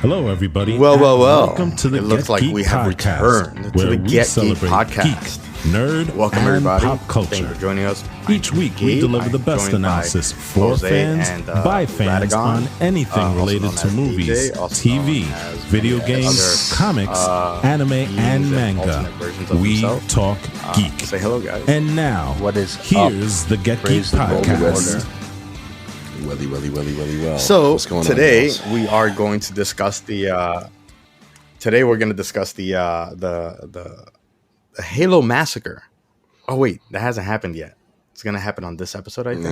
Hello, everybody. Well. Welcome to the It looks Get like Geek we have podcast, returned to where the we Get Geek celebrate podcast. geek, nerd, Welcome and everybody. pop Thank you culture. for joining us. Each week, we deliver the best analysis for Jose fans, and, by fans, Radagon, on anything also related known to as movies, DJ, also TV, known as video many games, other, comics, anime, and manga. alternate versions of We himself. talk geek. Say hello, guys. And now, What is here's the Get Geek Praise the Lord. podcast. Well. So What's going on, today girls? we are going to discuss the. Today we're going to discuss the Halo massacre. Oh wait, that hasn't happened yet. It's going to happen on this episode, I think.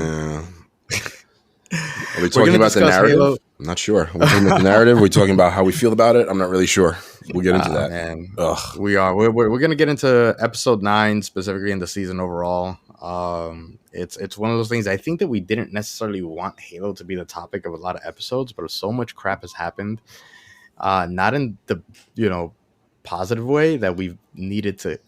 Are we talking about the narrative? Halo. I'm not sure. Are we talking about the narrative? Are we talking about how we feel about it? I'm not really sure. We'll get into that. Man. Ugh. We are. We're going to get into episode 9 specifically in the season overall. It's one of those things. I think that we didn't necessarily want Halo to be the topic of a lot of episodes, but so much crap has happened. Not in the positive way that we've needed to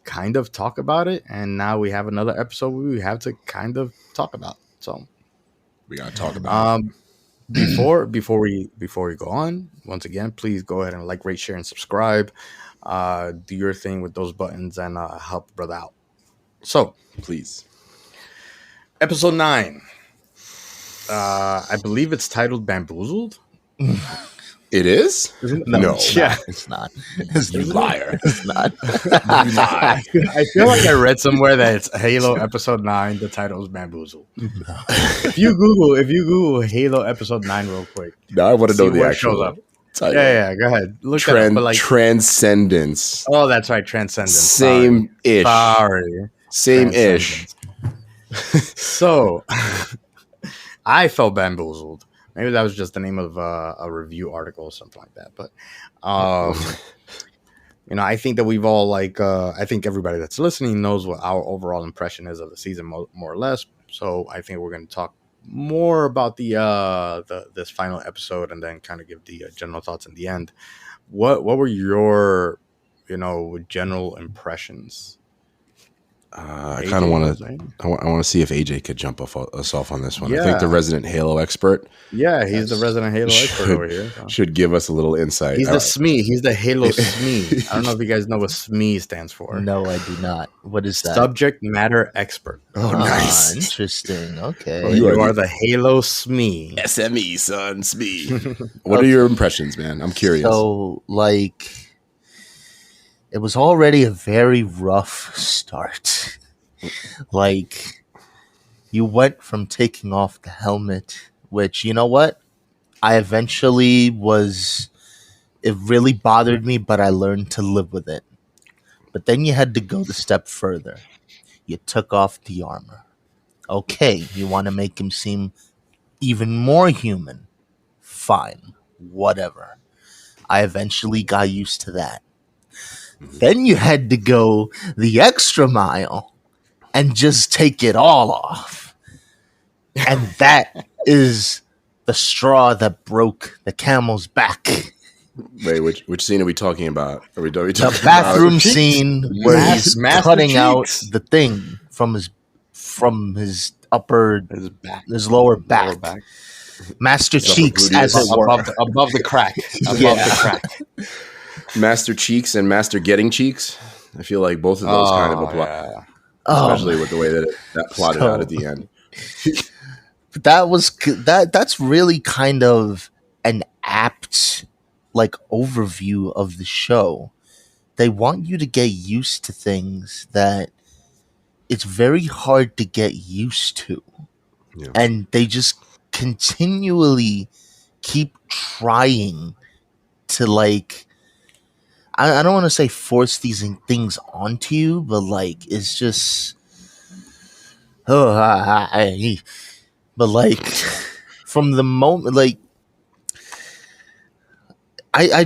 kind of talk about it, and now we have another episode we have to kind of talk about. So We got to talk about it. before we go on, once again, please go ahead and like, rate, share, and subscribe. Do your thing with those buttons and help the brother out. So, Please. episode 9. I believe it's titled Bamboozled. It is? No. Yeah. It's not. It's You liar. It's not. I feel like I read somewhere that it's Halo episode 9. The title is Bamboozled. If you Google Halo episode 9 real quick, Now I want to see know the where it shows actual up. title. Yeah, go ahead. Look at it. But like, Transcendence. oh, that's right, Transcendence. Same-ish. Sorry. Same-ish. So, I felt bamboozled. Maybe that was just the name of a review article or something like that. But, I think that we've all I think everybody that's listening knows what our overall impression is of the season, more or less. So I think we're going to talk more about this final episode and then kind of give the general thoughts in the end. What were your, general impressions? I kind of want to. I want to see if AJ could jump us off on this one. I think the resident Halo expert. Yeah, he's the resident Halo expert over here. So. Should give us a little insight. He's the SME. He's the Halo SME. I don't know if you guys know what SME stands for. No, I do not. What is that? Subject matter expert. Oh, nice. Interesting. Okay. Well, you are the Halo SME. SME, son, SME. What are your impressions, man? I'm curious. So, it was already a very rough start. You went from taking off the helmet, which, you know what? I eventually it really bothered me, but I learned to live with it. But then you had to go the step further. You took off the armor. Okay, you want to make him seem even more human. Fine, whatever. I eventually got used to that. Then you had to go the extra mile and just take it all off. And that is the straw that broke the camel's back. Wait, which scene are we talking about? Are we talking The bathroom scene where he's Master cutting Cheeks. out the thing from his lower back. Master Cheeks, as it were. Above the crack. Above the crack. Master Cheeks and Master Getting Cheeks? I feel like both of those kind of apply. Yeah. Especially with the way that that plotted out at the end. That's really kind of an apt overview of the show. They want you to get used to things that it's very hard to get used to. Yeah. And they just continually keep trying to I don't want to say force these things onto you, but it's just from the moment I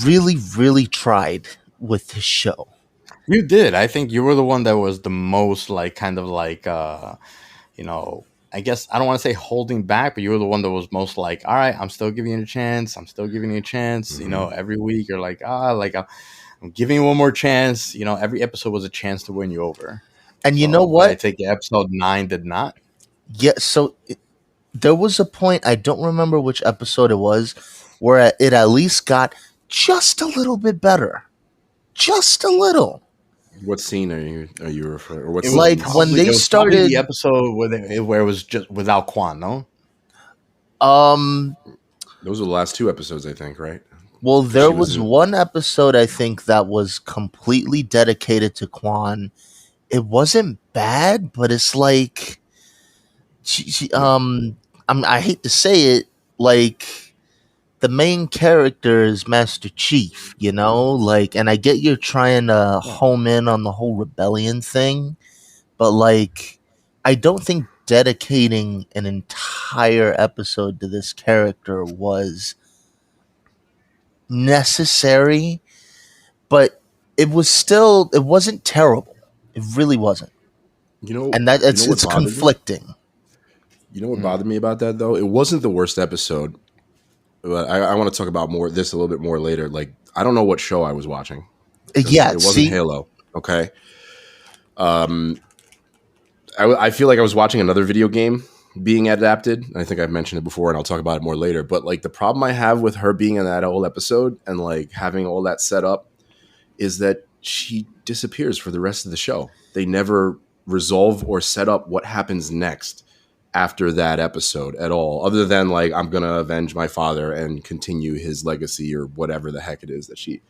really tried with this show. You did. I think you were the one that was the most I guess I don't want to say holding back, but you were the one that was most all right, I'm still giving you a chance. Mm-hmm. Every week you're I'm giving you one more chance. Every episode was a chance to win you over. And you know what? I think episode 9 did not. Yeah. So there was a point, I don't remember which episode it was, where it at least got just a little bit better. Just a little. What scene are you referring? Or what It scene? was Like when probably, they it was probably started the episode where it was just without Quan, no? Those were the last 2 episodes, I think, right? well, there She was was in. one episode I think that was completely dedicated to Quan. It wasn't bad, but it's like I hate to say it, like the main character is Master Chief, you know? Like, and I get you're trying to home in on the whole rebellion thing, but like I don't think dedicating an entire episode to this character was necessary, but it wasn't terrible. It really wasn't. You know, And that you know what it's bothered me? conflicting. You know what bothered me about that though? It wasn't the worst episode. But I want to talk about this a little bit more later. Like, I don't know what show I was watching. Yeah, It wasn't Halo. Okay. I feel like I was watching another video game being adapted. I think I've mentioned it before, and I'll talk about it more later. But like the problem I have with her being in that whole episode and like having all that set up is that she disappears for the rest of the show. They never resolve or set up what happens next after that episode at all, other than like, I'm gonna avenge my father and continue his legacy or whatever the heck it is that she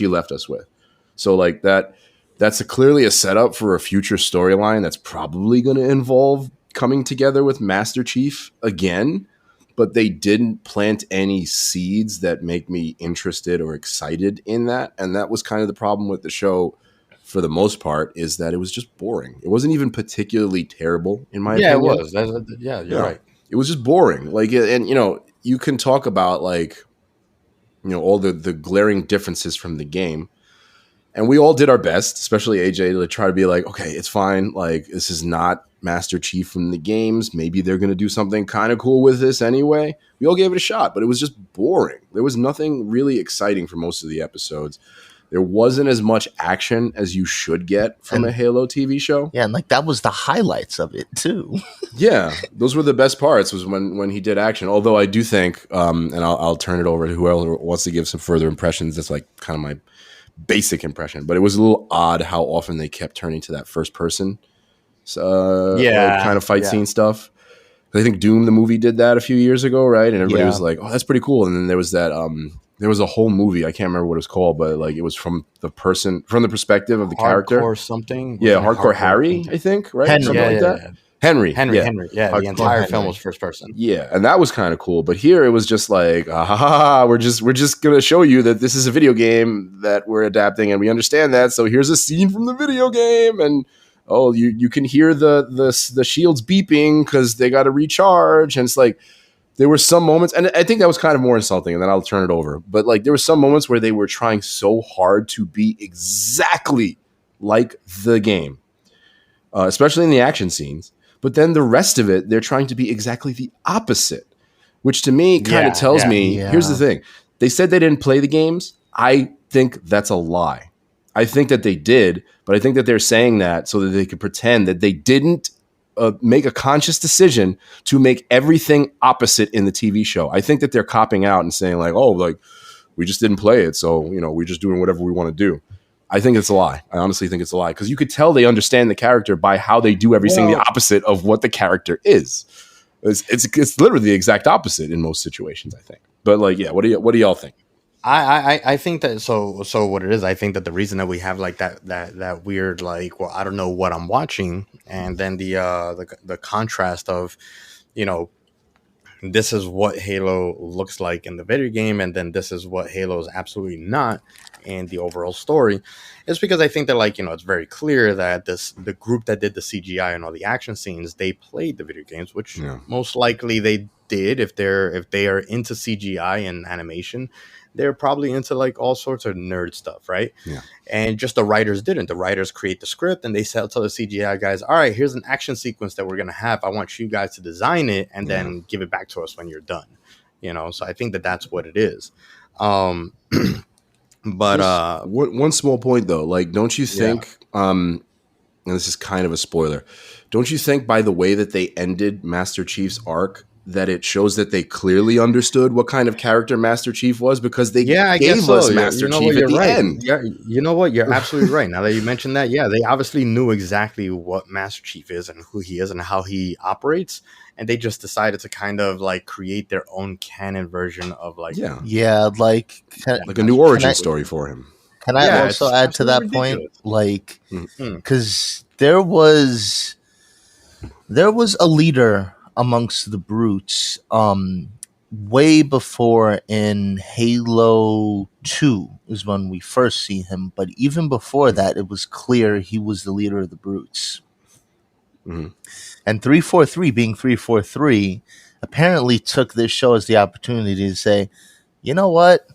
left us with. So like that's clearly a setup for a future storyline that's probably going to involve coming together with Master Chief again, but they didn't plant any seeds that make me interested or excited in that. And that was kind of the problem with the show for the most part, is that it was just boring. It wasn't even particularly terrible in my opinion. Yeah, it was. You're right. It was just boring. Like, and you can talk about like, all the glaring differences from the game. And we all did our best, especially AJ, to try to be like, okay, it's fine. Like, this is not Master Chief from the games. Maybe they're going to do something kind of cool with this anyway. We all gave it a shot, but it was just boring. There was nothing really exciting for most of the episodes. There wasn't as much action as you should get from a Halo TV show. Yeah, and like that was the highlights of it too. Yeah, those were the best parts, was when he did action. Although I do think, and I'll turn it over to whoever wants to give some further impressions. That's like kind of my basic impression, but it was a little odd how often they kept turning to that first person kind of fight scene stuff. I think Doom the movie did that a few years ago, right? And everybody was like, oh, that's pretty cool. And then there was that there was a whole movie, I can't remember what it was called, but like it was from the perspective of the character or something. Yeah, Hardcore Harry, I think, right? Henry. Something like that. Yeah. Henry. Yeah, the entire film was first person. Yeah, and that was kind of cool. But here it was just like, we're just gonna show you that this is a video game that we're adapting, and we understand that. So here's a scene from the video game, and you can hear the shields beeping because they got to recharge, and it's like there were some moments, and I think that was kind of more insulting. And then I'll turn it over. But like there were some moments where they were trying so hard to be exactly like the game, especially in the action scenes. But then the rest of it, they're trying to be exactly the opposite, which to me kind of tells me, here's the thing. They said they didn't play the games. I think that's a lie. I think that they did, but I think that they're saying that so that they could pretend that they didn't make a conscious decision to make everything opposite in the TV show. I think that they're copping out and saying like, oh, like we just didn't play it. So, we're just doing whatever we want to do. I think it's a lie. I honestly think it's a lie because you could tell they understand the character by how they do everything the opposite of what the character is. It's literally the exact opposite in most situations, I think. But like, yeah, what do y'all think? I think that so what it is. I think that the reason that we have like that weird like, well, I don't know what I'm watching, and then the contrast of, this is what Halo looks like in the video game, and then this is what Halo is absolutely not in the overall story, is because I think that like, it's very clear that the group that did the CGI and all the action scenes, they played the video games, which most likely they did. If they are into CGI and animation, they're probably into like all sorts of nerd stuff, right? Yeah. And just the writers didn't. The writers create the script and they tell the CGI guys, all right, here's an action sequence that we're gonna have. I want you guys to design it and then give it back to us when you're done. So I think that that's what it is. But one small point though, like, don't you think? And this is kind of a spoiler. Don't you think by the way that they ended Master Chief's arc, that it shows that they clearly understood what kind of character Master Chief was, because they I gave guess so. us Master You know Chief what? at You're the right. end. Yeah, you know what? You're absolutely right. Now that you mentioned that, yeah, they obviously knew exactly what Master Chief is and who he is and how he operates, and they just decided to kind of like create their own canon version of like, Yeah, like like a new origin story for him. Can I Yeah, also it's add to that absolutely point? ridiculous. Like, Mm. because there was a leader amongst the brutes, way before in Halo 2 is when we first see him, but even before that, it was clear he was the leader of the brutes. Mhm. And 343 being 343 apparently took this show as the opportunity to say, you know what?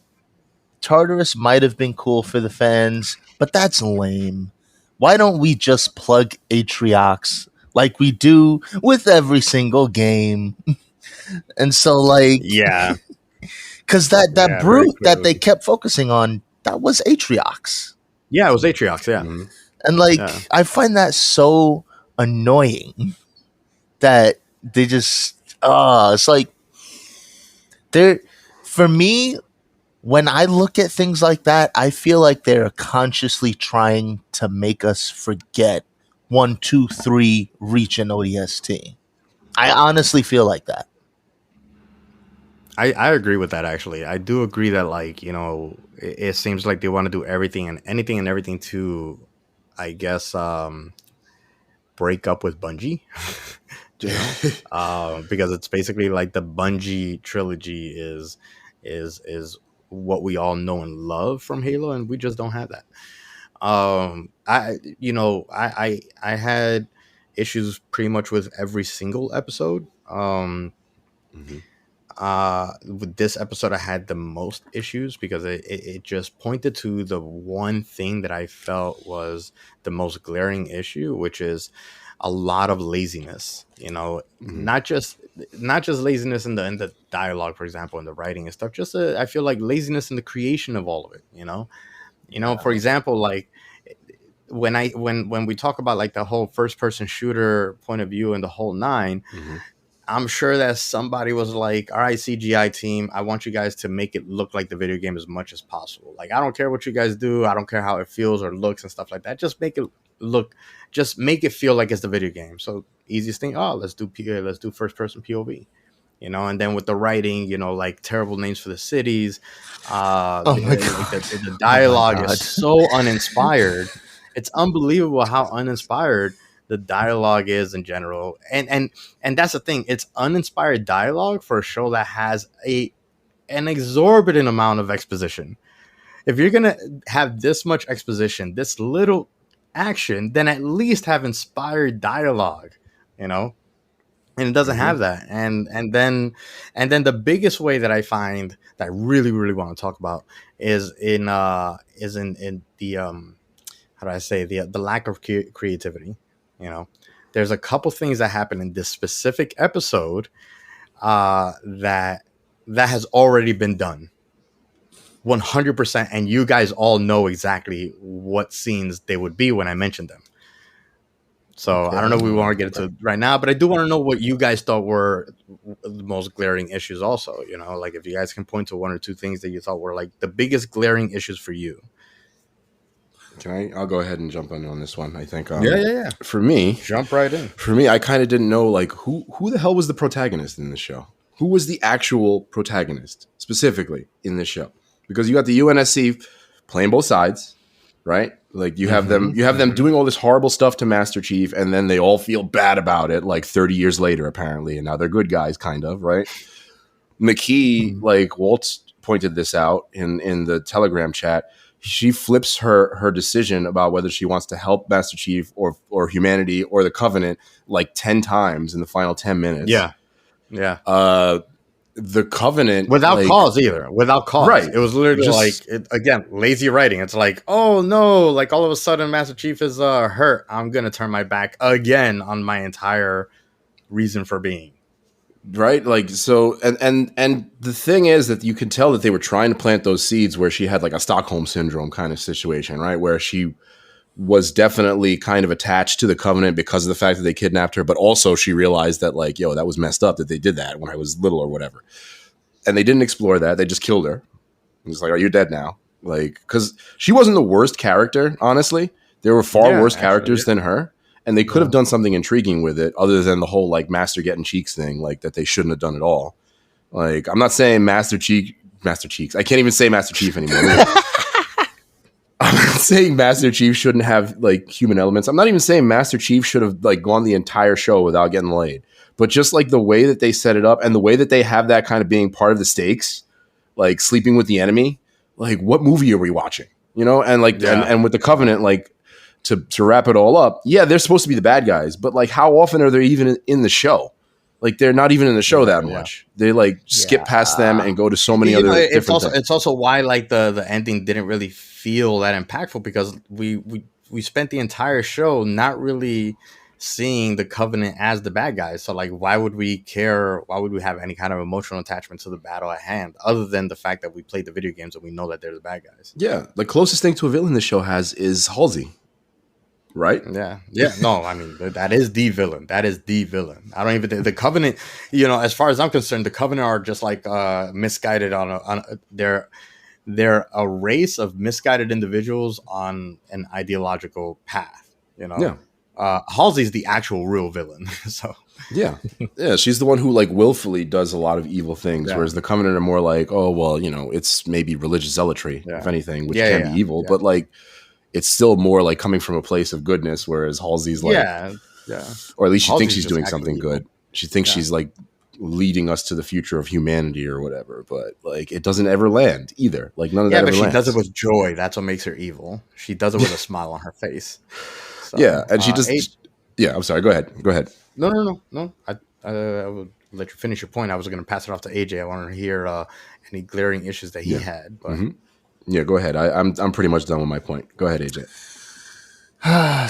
Tartarus might have been cool for the fans, but that's lame. Why don't we just plug Atriox like we do with every single game? And so, like, Yeah, because that yeah, very brute that they clearly. kept focusing on, that was Atriox. Yeah, it was Atriox. Yeah, Mhm. And, like, Yeah. I find that so annoying that they just, it's like, for me, when I look at things like that, I feel like they're consciously trying to make us forget 1, 2, 3 reach an ODST. I honestly feel like that. I agree with that. Actually, I do agree that, like, you know, it seems like they want to do everything and anything and everything to, I guess, break up with Bungie. You know, because it's basically like the Bungie trilogy is what we all know and love from Halo, and we just don't have that. I had issues pretty much with every single episode. Mhm. With this episode, I had the most issues because it just pointed to the one thing that I felt was the most glaring issue, which is a lot of laziness. You know, Mhm. not just laziness in the dialogue, for example, in the writing and stuff. Just I feel like laziness in the creation of all of it. For example, like when we talk about like the whole first person shooter point of view and the whole nine. Mhm. I'm sure that somebody was like, all right, CGI team, I want you guys to make it look like the video game as much as possible. Like, I don't care what you guys do. I don't care how it feels or looks and stuff like that. Just make it feel like it's the video game. So easiest thing, let's do first person POV, and then with the writing, like terrible names for the cities. Oh my Like god. the Oh my dialogue god. is so uninspired. It's unbelievable how uninspired the dialogue is in general, and that's the thing. It's uninspired dialogue for a show that has an exorbitant amount of exposition. If you're gonna have this much exposition, this little action, then at least have inspired dialogue, and it doesn't have that. And then the biggest way that I find that I really really want to talk about is in the how do I say, the lack of creativity. There's a couple things that happen in this specific episode that has already been done 100%, and you guys all know exactly what scenes they would be when I mentioned them. So I don't know if we want to get into it right now, but I do want to know what you guys thought were the most glaring issues also. Like if you guys can point to one or two things that you thought were like the biggest glaring issues for you. I'll go ahead and jump in on this one. I think Yeah. For me, Jump right in. I kind of didn't know like who the hell was the protagonist in this show. Who was the actual protagonist specifically in this show? Because you got the UNSC playing both sides, right? Like you have them doing all this horrible stuff to Master Chief, and then they all feel bad about it like 30 years later apparently, and now they're good guys kind of, right? McKee, like Walt pointed this out in the Telegram chat. She flips her decision about whether she wants to help Master Chief or humanity or the Covenant like 10 times in the final 10 minutes. Yeah. The Covenant without cause either. Without cause, right? It was literally again lazy writing. It's like, oh no, like all of a sudden Master Chief is hurt. I'm gonna turn my back again on my entire reason for being. Right, like so, and the thing is that you can tell that they were trying to plant those seeds where she had like a Stockholm syndrome kind of situation, right? Where she was definitely kind of attached to the Covenant because of the fact that they kidnapped her, but also she realized that like, yo, that was messed up that they did that when I was little or whatever. And they didn't explore that. They just killed her. It's like, are you dead now? Like, because she wasn't the worst character, honestly. There were far worse characters than her. And they could have done something intriguing with it other than the whole like Master getting cheeks thing, like that they shouldn't have done at all. Like, I'm not saying Master Cheeks. I can't even say Master Chief anymore. I'm not saying Master Chief shouldn't have like human elements. I'm not even saying Master Chief should have like gone the entire show without getting laid. But just like the way that they set it up and the way that they have that kind of being part of the stakes, like sleeping with the enemy, like what movie are we watching? You know, and like and with the Covenant, like to wrap it all up, yeah, they're supposed to be the bad guys, but like how often are they even in the show? Like they're not even in the show that much. They like skip past them and go to so many other different things. It's also why like the ending didn't really feel that impactful because we spent the entire show not really seeing the Covenant as the bad guys. So like why would we care? Why would we have any kind of emotional attachment to the battle at hand other than the fact that we played the video games and we know that they're the bad guys? Yeah, the closest thing to a villain the show has is Halsey. Right? Yeah. No, I mean that is the villain. I don't even the Covenant. You know, as far as I'm concerned, the Covenant are just like misguided they're a race of misguided individuals on an ideological path. You know, Halsey's the actual real villain. So yeah, she's the one who like willfully does a lot of evil things, whereas the Covenant are more like, oh well, you know, it's maybe religious zealotry, if anything, which can be evil, but like. It's still more like coming from a place of goodness, whereas Halsey's like, or at least she thinks she's doing something good. She thinks she's like leading us to the future of humanity or whatever, but like it doesn't ever land either. Like none of that ever lands. Yeah, but she does it with joy. That's what makes her evil. She does it with a smile on her face. So, and she just, I'm sorry. Go ahead. No. I will let you finish your point. I was going to pass it off to AJ. I wanted to hear any glaring issues that he had, but. Mm-hmm. Yeah, go ahead. I'm pretty much done with my point. Go ahead, AJ.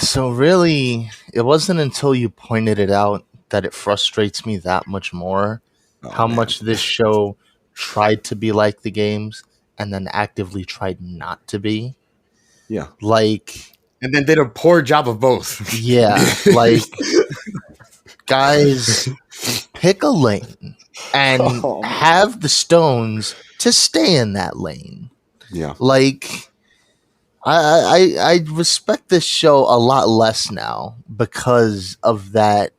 So really, it wasn't until you pointed it out that it frustrates me that much more how much this show tried to be like the games and then actively tried not to be. Yeah. Like... And then did a poor job of both. Yeah. Like, guys, pick a lane and have the stones to stay in that lane. Yeah, like I respect this show a lot less now because of that,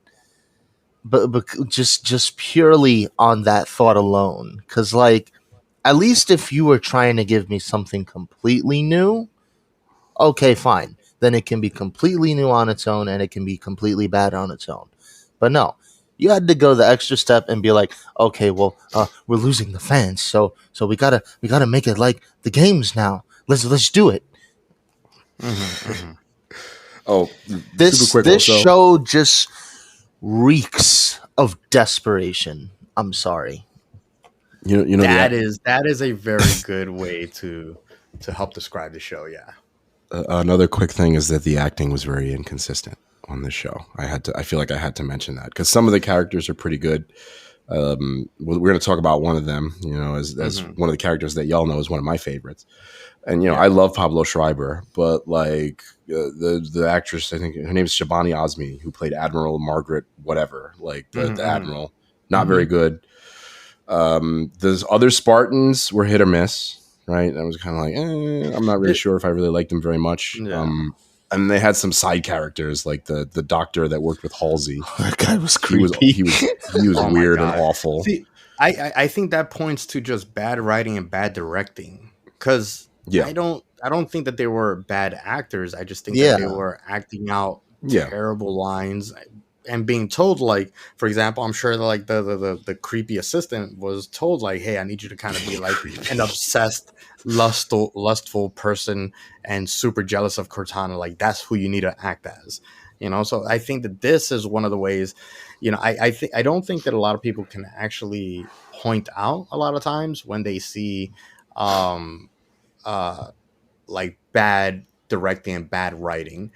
but just purely on that thought alone. Because like, at least if you were trying to give me something completely new, okay, fine, then it can be completely new on its own and it can be completely bad on its own. But no. You had to go the extra step and be like, okay, well, we're losing the fans, so we gotta make it like the games now. Let's do it. Mm-hmm. Oh, this show just reeks of desperation. I'm sorry. You know that is a very good way to help describe the show. Yeah. Another quick thing is that the acting was very inconsistent on this show. I feel like I had to mention that because some of the characters are pretty good. We're going to talk about one of them, you know, as one of the characters that y'all know is one of my favorites. And, you know, I love Pablo Schreiber, but like the actress, I think her name is Shabani Azmi, who played Admiral Margaret, whatever, like the Admiral, not very good. The other Spartans were hit or miss, right? I was kind of like, I'm not really sure if I really liked them very much. Yeah. And they had some side characters, like the doctor that worked with Halsey. That guy was creepy. He was weird and awful. See, I think that points to just bad writing and bad directing. Because I don't think that they were bad actors. I just think that they were acting out terrible lines and being told, like, for example, I'm sure that like the creepy assistant was told like, hey, I need you to kind of be like an obsessed, lustful person and super jealous of Cortana. Like that's who you need to act as, you know? So I think that this is one of the ways, you know, I don't think that a lot of people can actually point out a lot of times when they see, like bad directing and bad writing,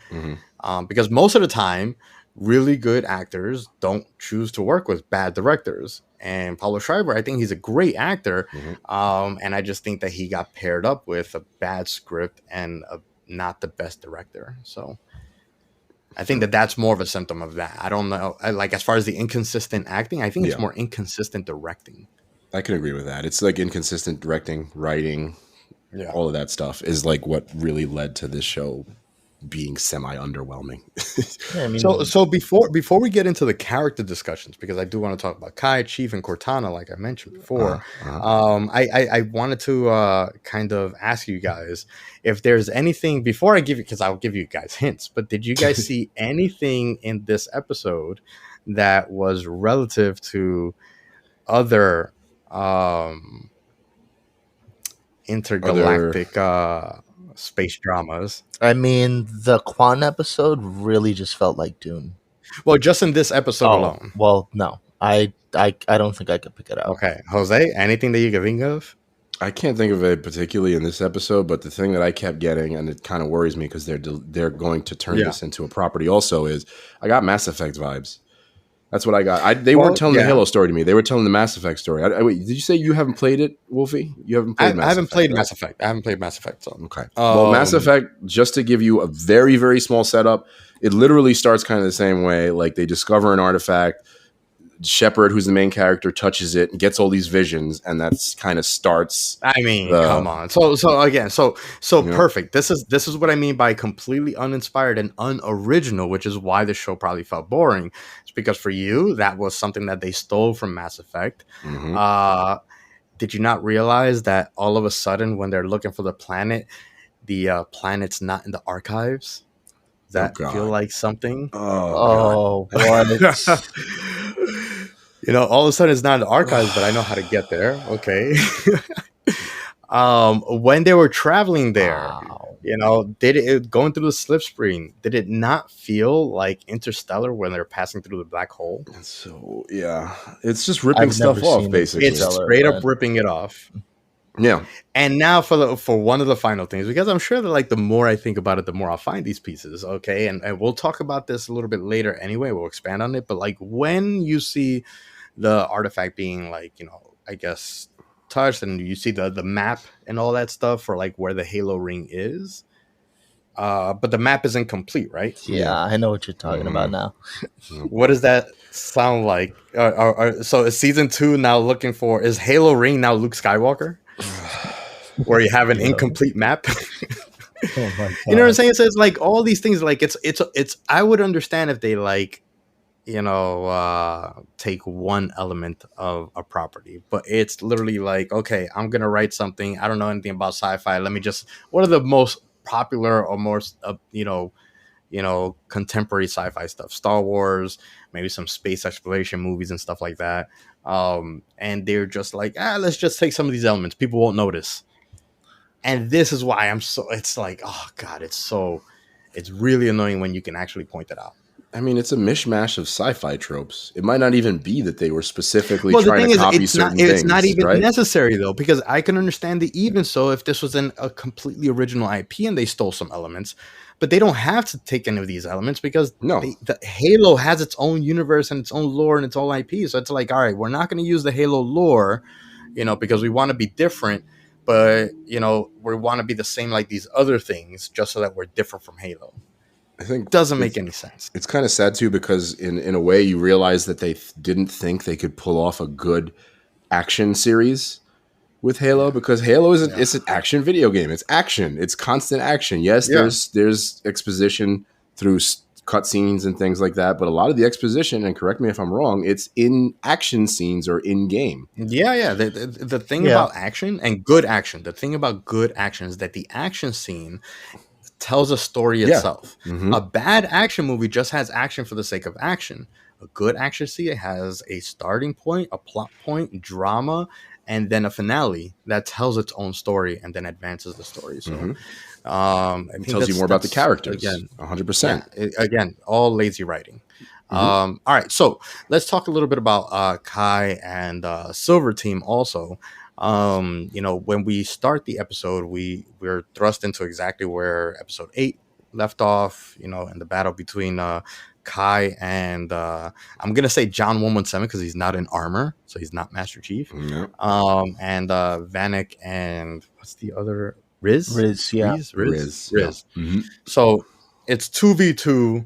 because most of the time, really good actors don't choose to work with bad directors. And Pablo Schreiber, I think he's a great actor, and I just think that he got paired up with a bad script and a not the best director. So I think that's more of a symptom of that. I don't know. Like, as far as the inconsistent acting, I think it's more inconsistent directing. I can agree with that. It's like inconsistent directing, writing, all of that stuff is like what really led to this show being semi-underwhelming. I mean, So before we get into the character discussions, because I do want to talk about Kai, Chief, and Cortana, like I mentioned before, I wanted to kind of ask you guys if there's anything before I give you, because I'll give you guys hints, but did you guys see anything in this episode that was relative to other intergalactic space dramas? I mean, the Quan episode really just felt like Dune. Well, just in this episode alone. Well, no, I don't think I could pick it out. Okay, Jose, anything that you can think of? I can't think of it particularly in this episode, but the thing that I kept getting, and it kind of worries me because they're going to turn this into a property also, is I got Mass Effect vibes. That's what I got. They weren't telling the Halo story to me. They were telling the Mass Effect story. Wait, did you say you haven't played it, Wolfie? You haven't played Mass Effect? I haven't played Mass Effect. I haven't played Mass Effect. So. Okay. Well, Mass Effect, just to give you a very, very small setup, it literally starts kind of the same way. Like, they discover an artifact. Shepard, who's the main character, touches it and gets all these visions, and that's kind of starts. I mean, come on. So perfect. This is what I mean by completely uninspired and unoriginal, which is why the show probably felt boring. It's because for you, that was something that they stole from Mass Effect. Mm-hmm. Did you not realize that all of a sudden, when they're looking for the planet's not in the archives? Does that feel like something? Oh, what? You know, all of a sudden it's not in the archives, but I know how to get there. Okay. When they were traveling there, you know, going through the slipstream, did it not feel like Interstellar when they're passing through the black hole? So yeah, it's just ripping stuff off, basically. It's straight up ripping it off. Yeah. And now for one of the final things, because I'm sure that, like, the more I think about it, the more I'll find these pieces. Okay. And we'll talk about this a little bit later anyway. We'll expand on it. But, like, when you see the artifact being, like, you know, I guess touched, and you see the map and all that stuff for, like, where the Halo ring is. But the map isn't complete, right? Yeah, I know what you're talking about now. What does that sound like? So is season 2 now looking for, is Halo ring now Luke Skywalker? Where you have an incomplete map? Oh my God. You know what I'm saying? So it's like all these things, like it's I would understand if they, like, you know, take one element of a property, but it's literally like, okay, I'm gonna write something. I don't know anything about sci-fi. Let me just, what are the most popular or most you know, contemporary sci-fi stuff? Star Wars, maybe some space exploration movies and stuff like that. And they're just like, let's just take some of these elements. People won't notice. And this is why it's like, oh God, it's really annoying when you can actually point it out. I mean, it's a mishmash of sci-fi tropes. It might not even be that they were specifically trying to copy certain things. It's not even right? necessary, though, because I can understand the even so if this was a completely original IP and they stole some elements, but they don't have to take any of these elements because the Halo has its own universe and its own lore and its own IP. So it's like, all right, we're not going to use the Halo lore, you know, because we want to be different, but, you know, we want to be the same like these other things just so that we're different from Halo. I think doesn't make any sense. It's kind of sad too, because in a way you realize that they didn't think they could pull off a good action series with Halo, because Halo it's an action video game. It's action. It's constant action. Yes, there's exposition through cutscenes and things like that, but a lot of the exposition, and correct me if I'm wrong, it's in action scenes or in game. Yeah. The thing about action and good action, the thing about good action is that the action scene tells a story itself. Mm-hmm. A bad action movie just has action for the sake of action. A good action scene has a starting point, a plot point, drama, and then a finale that tells its own story and then advances the story. So, it tells you more about the characters. Again, 100%. Yeah, again, all lazy writing. Mm-hmm. All right, so let's talk a little bit about Kai and Silver Team also. You know, when we start the episode, we're thrust into exactly where episode 8 left off, you know, in the battle between Kai and I'm gonna say John 117 because he's not in armor, so he's not Master Chief. And Vanek and what's the other Riz, Riz, yeah. Riz. Yeah. Riz. Mhm. So it's 2v2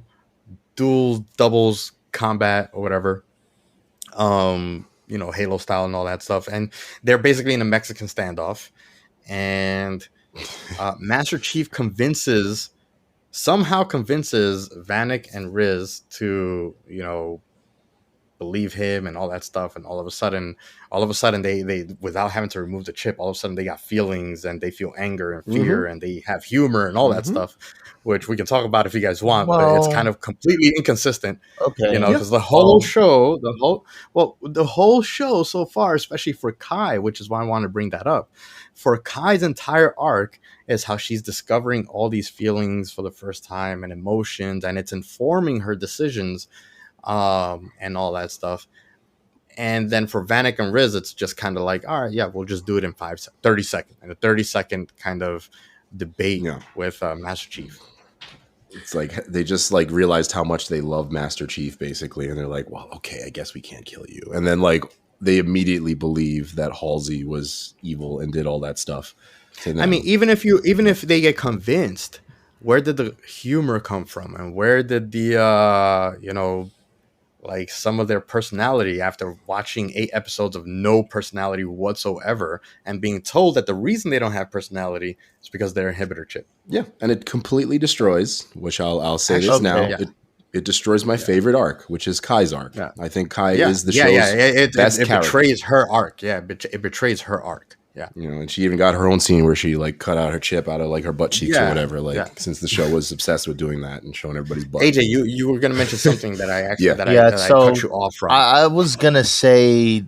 dual doubles combat or whatever. Halo style and all that stuff. And they're basically in a Mexican standoff. And Master Chief somehow convinces Vanek and Riz to, believe him and all that stuff. And all of a sudden they without having to remove the chip, all of a sudden they got feelings and they feel anger and fear and they have humor and all that stuff, which we can talk about if you guys want, but it's kind of completely inconsistent, Okay. because the whole show, the whole show so far, especially for Kai, which is why I want to bring that up, for Kai's entire arc is how she's discovering all these feelings for the first time and emotions, and it's informing her decisions, and all that stuff. And then for Vanek and Riz, it's just kind of like, all right, yeah, we'll just do it in 30 seconds, and a 30-second kind of debate with Master Chief. It's like they just like realized how much they love Master Chief, basically, and they're like, well, okay, I guess we can't kill you. And then like they immediately believe that Halsey was evil and did all that stuff to them. I mean, even if they get convinced, where did the humor come from, and where did the like some of their personality after watching 8 episodes of no personality whatsoever and being told that the reason they don't have personality is because their inhibitor chip. Yeah, and it completely destroys, which I'll say this Actually, now. yeah. It destroys my favorite arc, which is Kai's arc. Yeah. I think Kai is the show's best it character. betrays her arc. Yeah, it betrays her arc. Yeah. And she even got her own scene where she like cut out her chip out of like her butt cheeks or whatever. Since the show was obsessed with doing that and showing everybody's butt. AJ, you were gonna mention something that I actually I cut you off from. I was gonna say,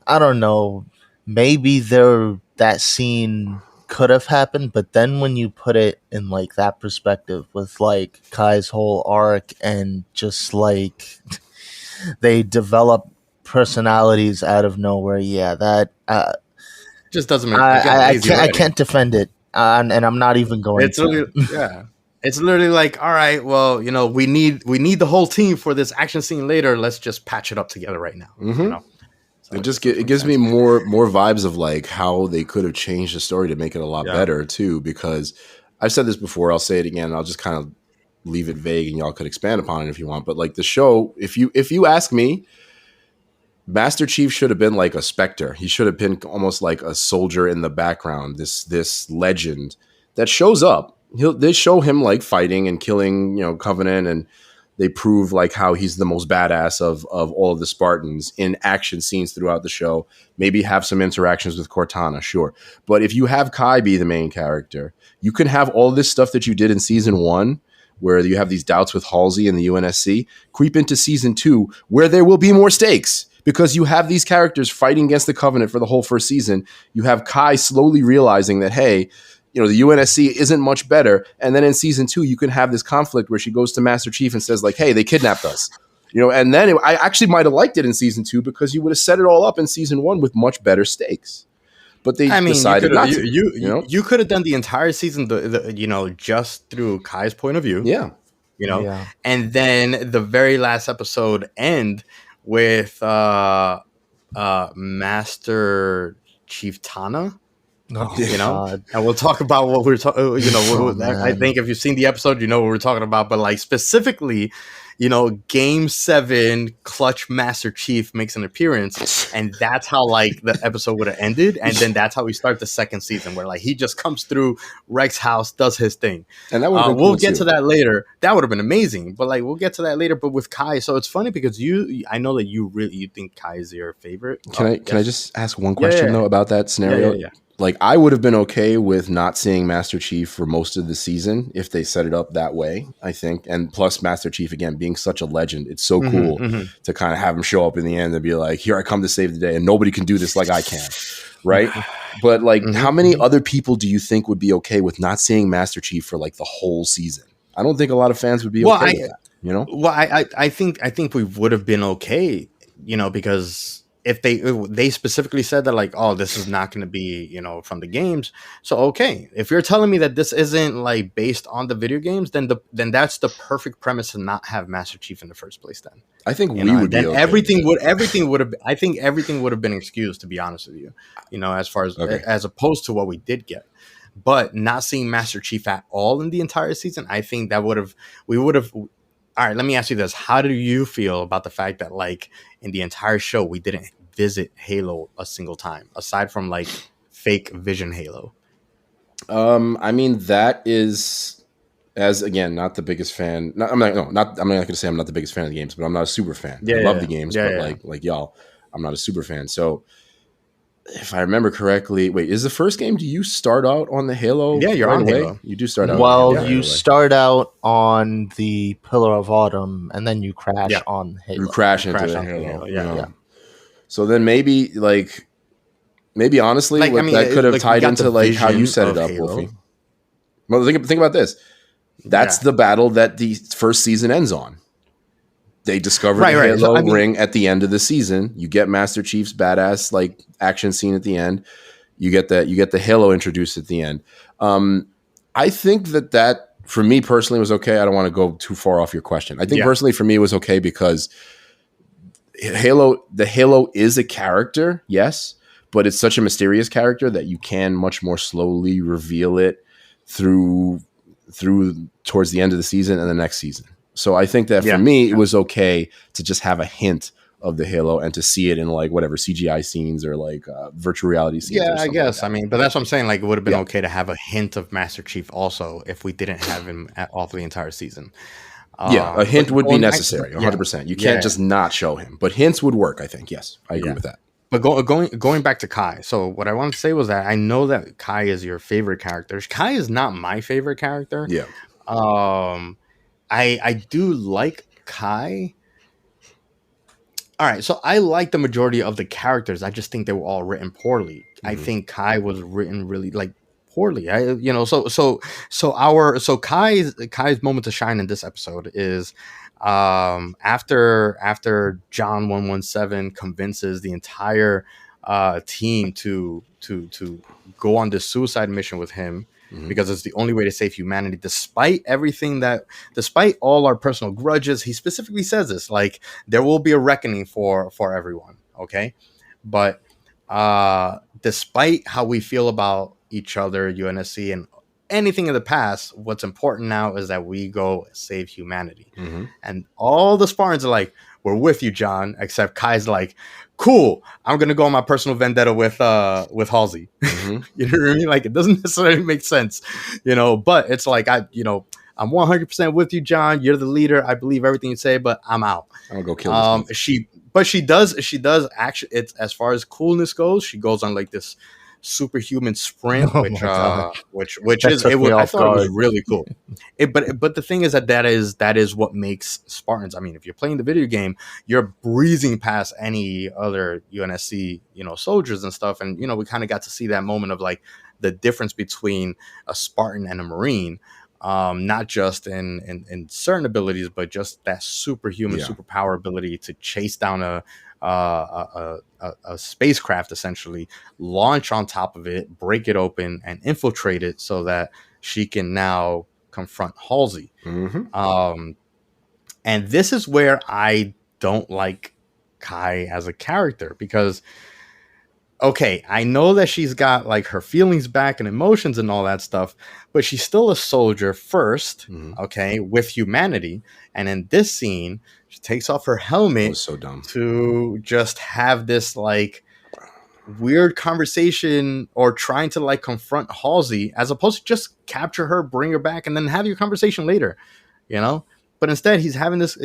I don't know, maybe that scene could have happened, but then when you put it in like that perspective with like Kai's whole arc and just like they develop personalities out of nowhere, that just doesn't make I can't defend it, and I'm not even going it's literally it's literally like, all right, well, we need the whole team for this action scene later, let's just patch it up together right now. So it gives me more vibes of like how they could have changed the story to make it a lot better too, because I've said this before, I'll say it again, and I'll just kind of leave it vague and y'all could expand upon it if you want, but like the show, if you ask me, Master Chief should have been like a Spectre. He should have been almost like a soldier in the background, this legend that shows up. They show him like fighting and killing, Covenant, and they prove like how he's the most badass of all of the Spartans in action scenes throughout the show. Maybe have some interactions with Cortana, sure. But if you have Kai be the main character, you can have all this stuff that you did in season 1, where you have these doubts with Halsey and the UNSC, creep into season 2, where there will be more stakes. Because you have these characters fighting against the Covenant for the whole first season. You have Kai slowly realizing that, hey, the UNSC isn't much better. And then in season 2, you can have this conflict where she goes to Master Chief and says, like, hey, they kidnapped us. And then I actually might have liked it in season 2 because you would have set it all up in season 1 with much better stakes. But they decided not to. You could have done the entire season, just through Kai's point of view. Yeah. And then the very last episode end with Master Chief Tana, God. and we'll talk about what we're talking. I think if you've seen the episode, you know what we're talking about. But like specifically, Game 7, Clutch Master Chief makes an appearance, and that's how like the episode would have ended. And then that's how we start the second season, where like he just comes through Rex's house, does his thing. And that would we'll get to that later. That would have been amazing. But like we'll get to that later. But with Kai, so it's funny because I know that you think Kai is your favorite. Can I just ask one question though about that scenario? Yeah. Like I would have been okay with not seeing Master Chief for most of the season if they set it up that way, I think. And plus Master Chief, again, being such a legend, it's so cool to kind of have him show up in the end and be like, here I come to save the day, and nobody can do this like I can, right? But like how many other people do you think would be okay with not seeing Master Chief for like the whole season? I don't think a lot of fans would be okay with that, Well, I think we would have been okay, because if they specifically said that, like, oh, this is not going to be, you know, from the games. So okay, if you're telling me that this isn't like based on the video games, then that's the perfect premise to not have Master Chief in the first place. Then I think you we know, would then be okay everything with it. would have. I think everything would have been excused, to be honest with you. You know, as far as Okay. as opposed to what we did get. But not seeing Master Chief at all in the entire season, I think that we would have. All right, let me ask you this: how do you feel about the fact that, like, in the entire show we didn't visit Halo a single time, aside from like fake Vision Halo? I mean, that is, as again, not the biggest fan. I'm not going to say I'm not the biggest fan of the games, but I'm not a super fan. Yeah, I love the games, yeah, but yeah. like y'all, I'm not a super fan. So if I remember correctly, wait, is the first game? Do you start out on the Halo? Yeah, you're right on away? Halo. You do start out. Well, on Halo you right away. start out on the Pillar of Autumn, and then you crash Yeah. on Halo. You crash into Crash the on Halo. Halo, yeah. Yeah. So then maybe honestly, Like, I mean, that could have like, we tied got into the like how you vision set it of up, Halo. Wolfie. Well, think about this. That's the battle that the first season ends on. They discover the Halo So, I mean, ring at the end of the season. You get Master Chief's badass like action scene at the end. You get the Halo introduced at the end. I think that for me personally was okay. I don't want to go too far off your question. I think personally for me it was okay because the Halo is a character, yes, but it's such a mysterious character that you can much more slowly reveal it through towards the end of the season and the next season. So I think that for me, it was okay to just have a hint of the Halo and to see it in like whatever CGI scenes or like virtual reality scenes. Yeah, or I something guess. like that. I mean, but that's what I'm saying. Like, it would have been okay to have a hint of Master Chief also if we didn't have him all through the entire season. Yeah, a hint would be necessary, 100%. Yeah. You can't just not show him, but hints would work, I think. Yes, I agree with that. But going back to Kai, so what I wanted to say was that I know that Kai is your favorite character. Kai is not my favorite character. Yeah. I do like Kai. All right, so I like the majority of the characters. I just think they were all written poorly. I think Kai was written really like poorly. So Kai's moment to shine in this episode is after John 117 convinces the entire team to go on this suicide mission with him because it's the only way to save humanity, despite all our personal grudges. He specifically says this, like, there will be a reckoning for everyone, okay? But despite how we feel about each other, UNSC, and anything in the past, what's important now is that we go save humanity. And all the Spartans are like, we're with you, John, except Kai's like, cool, I'm gonna go on my personal vendetta with Halsey. You know what I mean? Like, it doesn't necessarily make sense, you know, but it's like, I'm 100% with you, John. You're the leader. I believe everything you say, but I'm out. I'm gonna go kill this guy. She does actually, it's, as far as coolness goes, she goes on like this superhuman sprint, Oh which my God. which That is, took it me was, I off thought it was guard. really cool. But the thing is that is what makes Spartans. I mean, if you're playing the video game, you're breezing past any other UNSC, soldiers and stuff. And, we kind of got to see that moment of like the difference between a Spartan and a Marine. Not just in certain abilities, but just that superhuman superpower ability to chase down a spacecraft, essentially launch on top of it, break it open, and infiltrate it so that she can now confront Halsey. And this is where I don't like Kai as a character, because okay, I know that she's got like her feelings back and emotions and all that stuff, but she's still a soldier first, okay, with humanity. And in this scene, she takes off her helmet. That was so dumb. To just have this like weird conversation, or trying to like confront Halsey, as opposed to just capture her, bring her back, and then have your conversation later, But instead, she's having this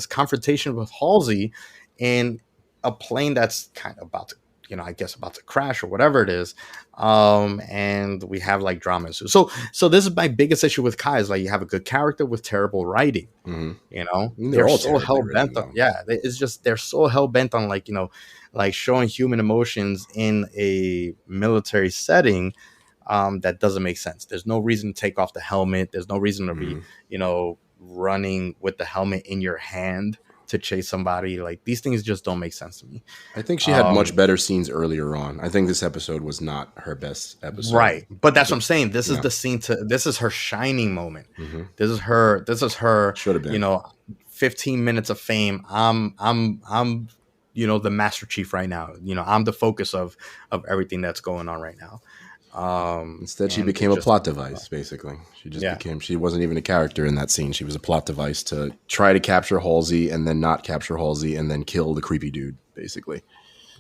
confrontation with Halsey in a plane that's kind of about to crash or whatever it is. And we have like drama. So this is my biggest issue with Kai, is like, you have a good character with terrible writing. They're all so hell bent written, on, it's just, they're so hell bent on like showing human emotions in a military setting. That doesn't make sense. There's no reason to take off the helmet. There's no reason to be, running with the helmet in your hand to chase somebody. Like, these things just don't make sense to me. I think she had much better scenes earlier on. I think this episode was not her best episode. Right. But that's what I'm saying. This is the scene this is her shining moment. Mm-hmm. This is her, Should have been. 15 minutes of fame. I'm the Master Chief right now. I'm the focus of everything that's going on right now. Instead, she became a plot device, basically. She wasn't even a character in that scene. She was a plot device to try to capture Halsey and then not capture Halsey and then kill the creepy dude, basically.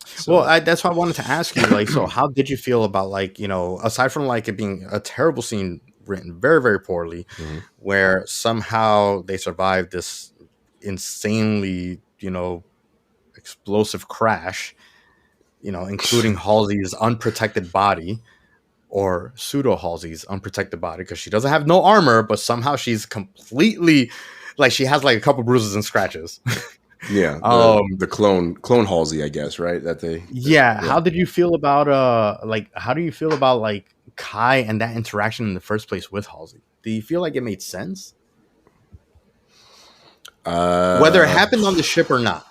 So. Well, that's why I wanted to ask you, like, so how did you feel about, like, aside from like it being a terrible scene written very, very poorly, where somehow they survived this insanely, explosive crash, including Halsey's unprotected body, or pseudo Halsey's unprotected body, because she doesn't have no armor, but somehow she's completely, like, she has like a couple bruises and scratches. Yeah, the clone Halsey, I guess, right? How did you feel about how do you feel about like Kai and that interaction in the first place with Halsey? Do you feel like it made sense? Whether it happened on the ship or not.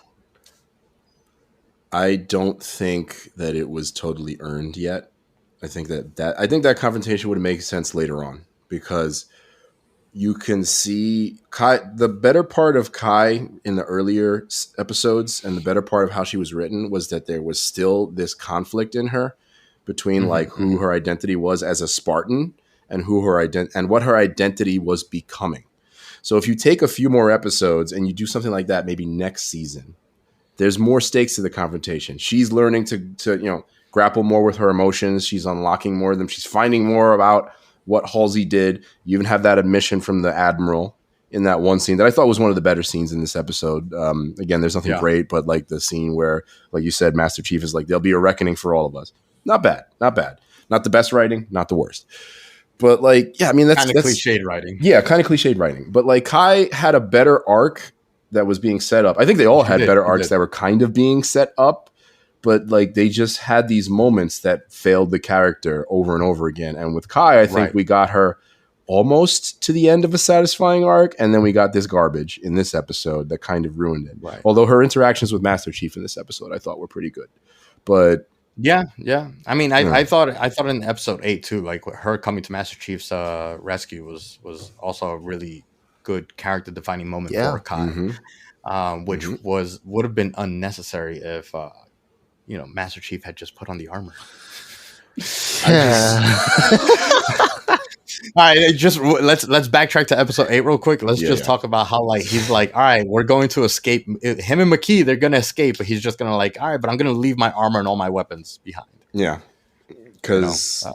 I don't think that it was totally earned yet. I think that confrontation would make sense later on, because you can see Kai. The better part of Kai in the earlier episodes, and the better part of how she was written, was that there was still this conflict in her between who her identity was as a Spartan and and what her identity was becoming. So if you take a few more episodes and you do something like that, maybe next season, there's more stakes to the confrontation. She's learning to grapple more with her emotions. She's unlocking more of them. She's finding more about what Halsey did. You even have that admission from the Admiral in that one scene that I thought was one of the better scenes in this episode. Again, there's nothing great, but like the scene where, like you said, Master Chief is like, there'll be a reckoning for all of us. Not bad. Not the best writing, not the worst. But like, yeah, I mean, that's kind of cliched writing. Yeah, kind of cliched writing. But like, Kai had a better arc that was being set up. I think they all had better arcs that were kind of being set up, but like they just had these moments that failed the character over and over again. And with Kai, I think we got her almost to the end of a satisfying arc, and then we got this garbage in this episode that kind of ruined it. Right. Although her interactions with Master Chief in this episode I thought were pretty good. But yeah. I mean, I thought in episode 8 too, like her coming to Master Chief's rescue was also a really good character defining moment for Kai, which would have been unnecessary if Master Chief had just put on the armor. All right, let's backtrack to episode 8 real quick. Let's talk about how like he's like, all right, we're going to escape. Him and McKee, they're gonna escape, but he's just gonna like, all right, but I'm gonna leave my armor and all my weapons behind. Yeah, because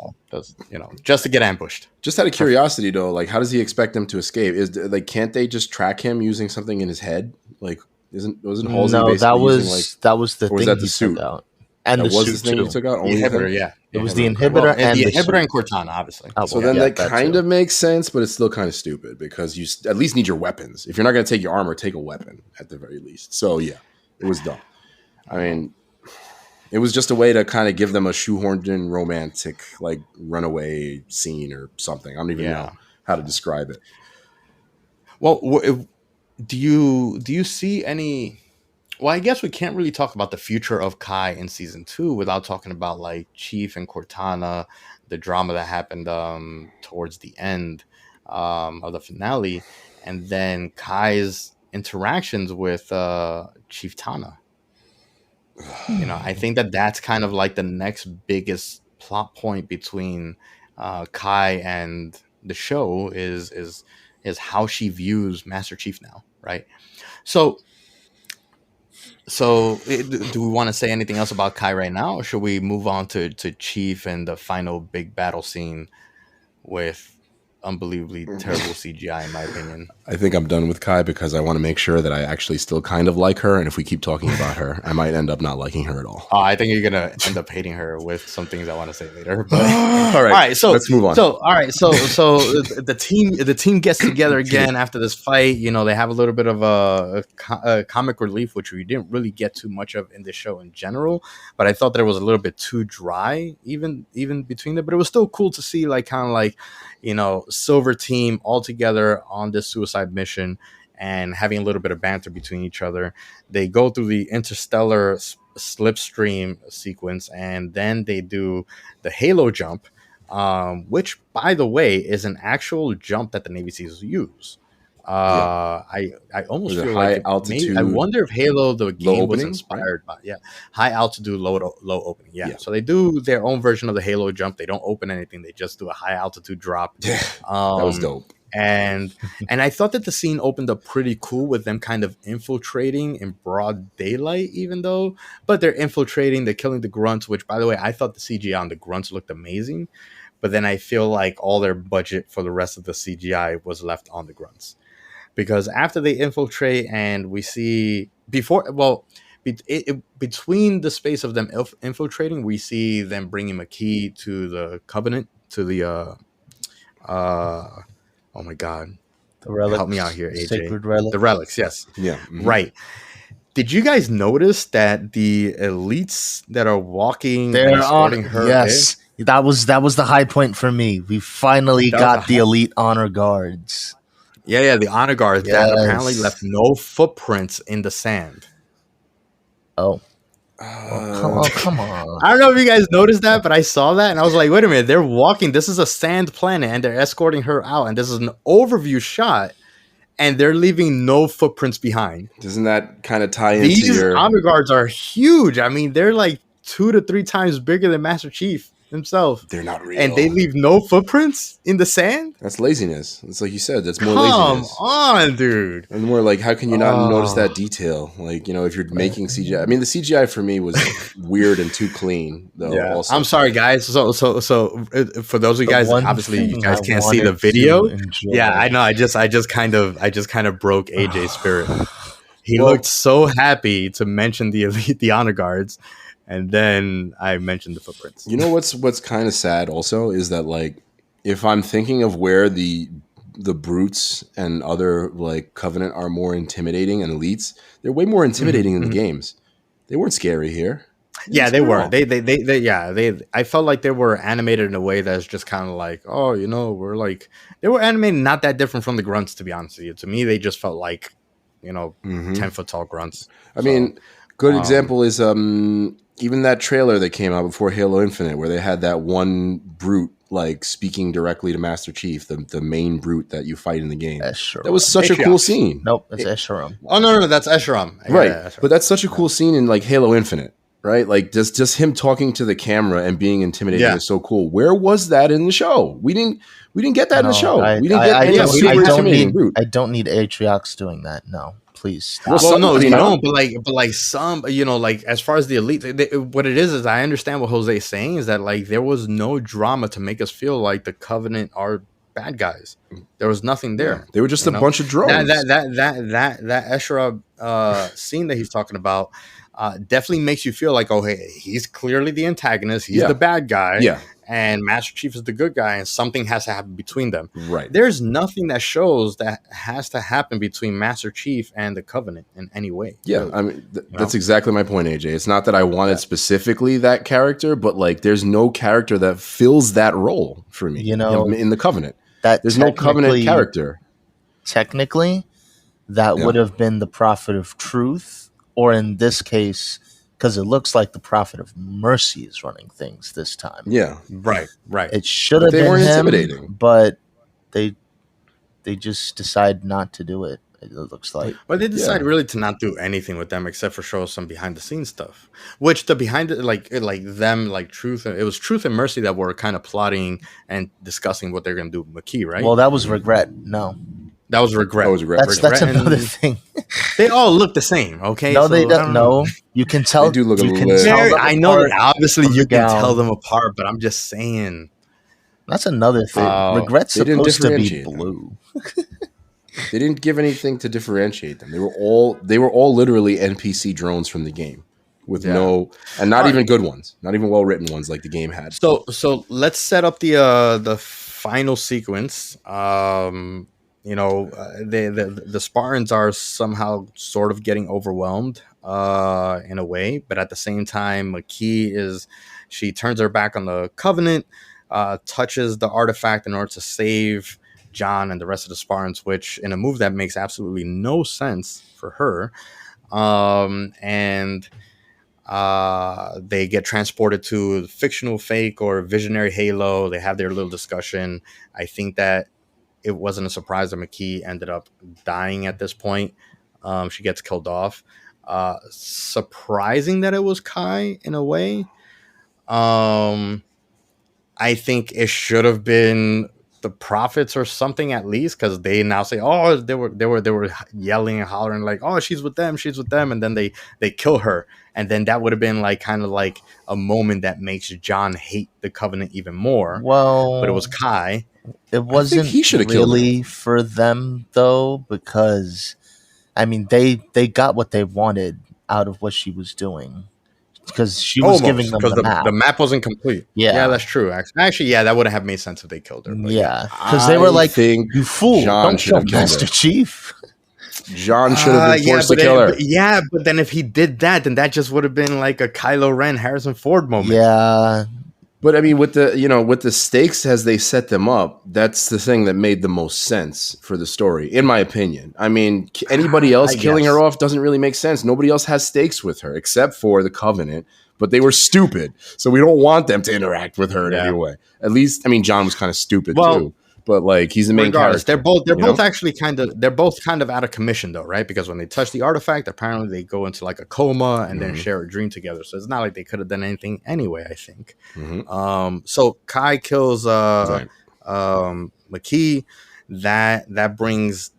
just to get ambushed. Just out of curiosity, though, like, how does he expect them to escape? Can't they just track him using something in his head? Like, wasn't Halsey? No, that was the thing. Was that the suit? Out. And that the was suit the thing too. he took out. The inhibitor, it was the inhibitor and the the inhibitor suit. and Cortana, obviously. So then that kind of makes sense, but it's still kind of stupid because you at least need your weapons. If you're not going to take your armor, take a weapon at the very least. So yeah, it was dumb. I mean, it was just a way to kind of give them a shoehorned in romantic, like, runaway scene or something. I don't even know how to describe it. Well, do you see any? Well, I guess we can't really talk about the future of Kai in season 2 without talking about like Chief and Cortana, the drama that happened towards the end of the finale, and then Kai's interactions with Chief Tana. I think that's kind of like the next biggest plot point between Kai and the show is how she views Master Chief now, right? So do we want to say anything else about Kai right now, or should we move on to Chief and the final big battle scene with unbelievably terrible CGI, in my opinion? I think I'm done with Kai because I want to make sure that I actually still kind of like her, and if we keep talking about her, I might end up not liking her at all. I think you're gonna end up hating her with some things I want to say later. But all right, so let's move on. So the team gets together again after this fight. They have a little bit of a comic relief, which we didn't really get too much of in this show in general. But I thought that it was a little bit too dry, even between them. But it was still cool to see, like, kind of like, Silver team all together on this suicide mission, and having a little bit of banter between each other. They go through the interstellar slipstream sequence, and then they do the Halo jump, which, by the way, is an actual jump that the Navy SEALs use. I almost feel like I wonder if Halo the game was inspired by high altitude low opening. So they do their own version of the Halo jump. They don't open anything, they just do a high altitude drop. That was dope. And I thought that the scene opened up pretty cool with them kind of infiltrating in broad daylight, but they're infiltrating, they're killing the grunts, which, by the way, I thought the CGI on the grunts looked amazing, but then I feel like all their budget for the rest of the CGI was left on the grunts. Because after they infiltrate, and we see between the space of them infiltrating, we see them bringing McKee to the Covenant, to the oh my God, the relics. Help me out here, AJ. Sacred relics. The relics, yes. Yeah. Right. Did you guys notice that the elites that are walking and escorting her? Yes. That was the high point for me. We finally got the elite honor guards. Yeah, the honor guards that apparently left no footprints in the sand. Oh, come on. I don't know if you guys noticed that, but I saw that and I was like, wait a minute, they're walking. This is a sand planet and they're escorting her out. And this is an overview shot and they're leaving no footprints behind. Doesn't that kind of tie into These honor guards are huge. I mean, they're like 2 to 3 times bigger than Master Chief himself. They're not real. And they leave no footprints in the sand? That's laziness. It's like you said, that's more laziness. Come on, dude. And more like, how can you not notice that detail? Like, if you're making CGI. I mean, the CGI for me was weird and too clean, though. Yeah. Also. I'm sorry, guys. So for those of you guys, obviously you guys can't see the video. Yeah, I know. I just kind of broke AJ's spirit. He looked so happy to mention the honor guards. And then I mentioned the footprints. You know what's kind of sad also is that, like, if I'm thinking of where the brutes and other like Covenant are more intimidating and elites, they're way more intimidating in the games. They weren't scary here. Yeah, they were. They I felt like they were animated in a way that's just kind of like, we're like, they were animated not that different from the grunts, to be honest with you. To me, they just felt like, 10-foot tall grunts. I mean, good example is even that trailer that came out before Halo Infinite, where they had that one brute like speaking directly to Master Chief, the main brute that you fight in the game. Escharum. That was such a cool scene. Nope, that's Escharum. Oh no, that's Escharum. Right, Escharum. But that's such a cool scene in like Halo Infinite, right? Like just him talking to the camera and being intimidating is so cool. Where was that in the show? We didn't get that in the show. We didn't get any super intimidating brute. I don't need Atriox doing that. No. Please stop. Well, no, you don't. But like some, like as far as the elite, what it is I understand what Jose's saying is that like there was no drama to make us feel like the Covenant are bad guys. There was nothing there. Yeah, they were just a bunch of drones. That Escharum scene that he's talking about definitely makes you feel like, oh, hey, he's clearly the antagonist. He's the bad guy. Yeah. And Master Chief is the good guy, and something has to happen between them. Right. There's nothing that shows that has to happen between Master Chief and the Covenant in any way. Yeah, really. I mean, that's exactly my point, AJ. It's not that I wanted specifically that character, but like, there's no character that fills that role for me. In the Covenant, there's no Covenant character. Technically, that would have been the Prophet of Truth, or in this case, because it looks like the Prophet of Mercy is running things this time. Yeah, right. It should have been him, but they just decide not to do it. It looks like. But they decide really to not do anything with them except for show some behind the scenes stuff. Which the behind it, like Truth. It was Truth and Mercy that were kind of plotting and discussing what they're going to do with McKee, right? Well, that was Regret. No. That was Regret. That's another thing. They all look the same, okay? No, they don't. No, you can tell. They do look a little bit. I know that obviously you can tell them apart, but I'm just saying. That's another thing. Regret's supposed to be blue. They didn't give anything to differentiate them. They were all literally NPC drones from the game, with not even good ones, not even well written ones like the game had. So let's set up the final sequence. The Spartans are somehow sort of getting overwhelmed in a way, but at the same time, McKee she turns her back on the Covenant, touches the artifact in order to save John and the rest of the Spartans, which in a move that makes absolutely no sense for her. And they get transported to fictional fake or visionary Halo. They have their little discussion. I think that it wasn't a surprise that McKee ended up dying at this point. She gets killed off. Surprising that it was Kai in a way. I think it should have been the Prophets or something at least, because they now say, oh, they were yelling and hollering like, oh, she's with them, and then they kill her, and then that would have been like kind of like a moment that makes John hate the Covenant even more. Well, but it was Kai. It wasn't he should have killed really for them though, because I mean they got what they wanted out of what she was doing, because she was giving them the map. The map wasn't complete. Yeah, that's true. Actually, yeah, that wouldn't have made sense if they killed her. But yeah, because they were like, "You fool! Don't kill Master Chief." John should have been forced to kill her. But then if he did that, then that just would have been like a Kylo Ren, Harrison Ford moment. Yeah. But I mean, with the stakes as they set them up, that's the thing that made the most sense for the story, in my opinion. I mean, anybody else killing her off doesn't really make sense. Nobody else has stakes with her except for the Covenant, but they were stupid, so we don't want them to interact with her in any way. At least, I mean, John was kind of stupid too. But like, he's the main character. They're both actually kind of out of commission though, right? Because when they touch the artifact, apparently they go into like a coma and then share a dream together. So it's not like they could have done anything anyway, I think. So Kai kills McKee. That brings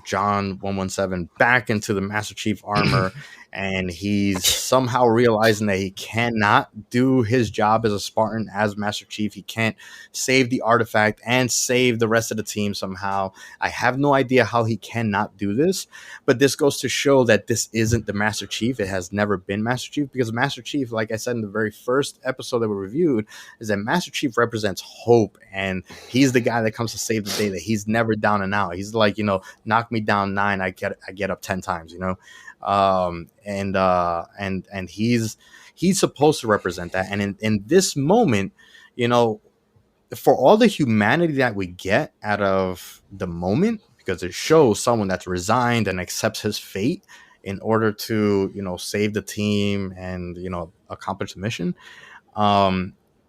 John 117 back into the Master Chief armor. And he's somehow realizing that he cannot do his job as a Spartan, as Master Chief. He can't save the artifact and save the rest of the team somehow. I have no idea how he cannot do this, but this goes to show that this isn't the Master Chief. It has never been Master Chief, because Master Chief, like I said in the very first episode that we reviewed, is that Master Chief represents hope, and he's the guy that comes to save the day, that he's never down and out. He's like, knock me down 9, I get up 10 times, and he's supposed to represent that. And in this moment, for all the humanity that we get out of the moment, because it shows someone that's resigned and accepts his fate in order to save the team and accomplish the mission,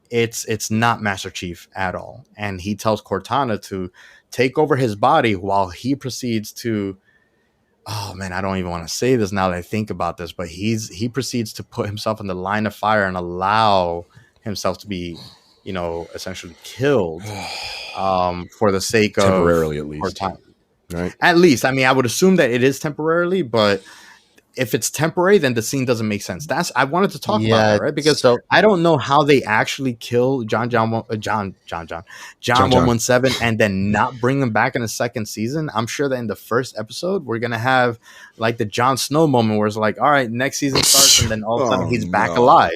it's not Master Chief at all. And he tells Cortana to take over his body while he proceeds to, oh man, I don't even want to say this now that I think about this, but he proceeds to put himself in the line of fire and allow himself to be, essentially killed, for the sake of temporarily, at least. Right. At least, I mean, I would assume that it is temporarily, but if it's temporary, then the scene doesn't make sense. I wanted to talk about that, right? Because I don't know how they actually kill John 117 and then not bring him back in the second season. I'm sure that in the first episode, we're going to have like the Jon Snow moment where it's like, all right, next season starts, and then all of a sudden he's back alive.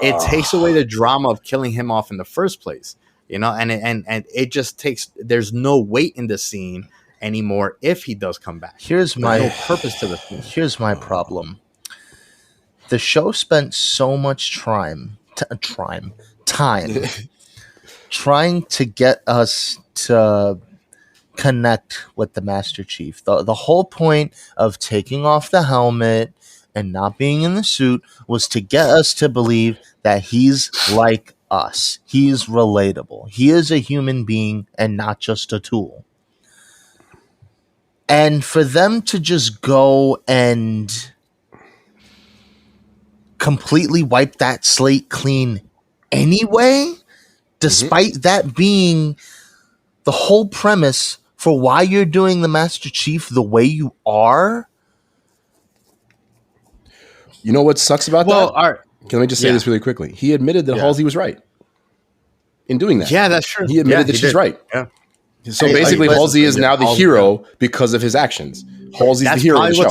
It takes away the drama of killing him off in the first place, and it just takes, there's no weight in the scene anymore if he does come back. There's no purpose to the scene. Here's my problem. The show spent so much time trying to get us to connect with the Master Chief. The whole point of taking off the helmet and not being in the suit was to get us to believe that he's like us. He's relatable. He is a human being and not just a tool. And for them to just go and completely wipe that slate clean anyway, despite that being the whole premise for why you're doing the Master Chief the way you are. You know what sucks about that? Right. Can I just say this really quickly? He admitted that Halsey was right in doing that. Yeah, that's true. He admitted that she's right. Yeah. So basically, Halsey is now the hero because of his actions. Halsey's the hero of the show.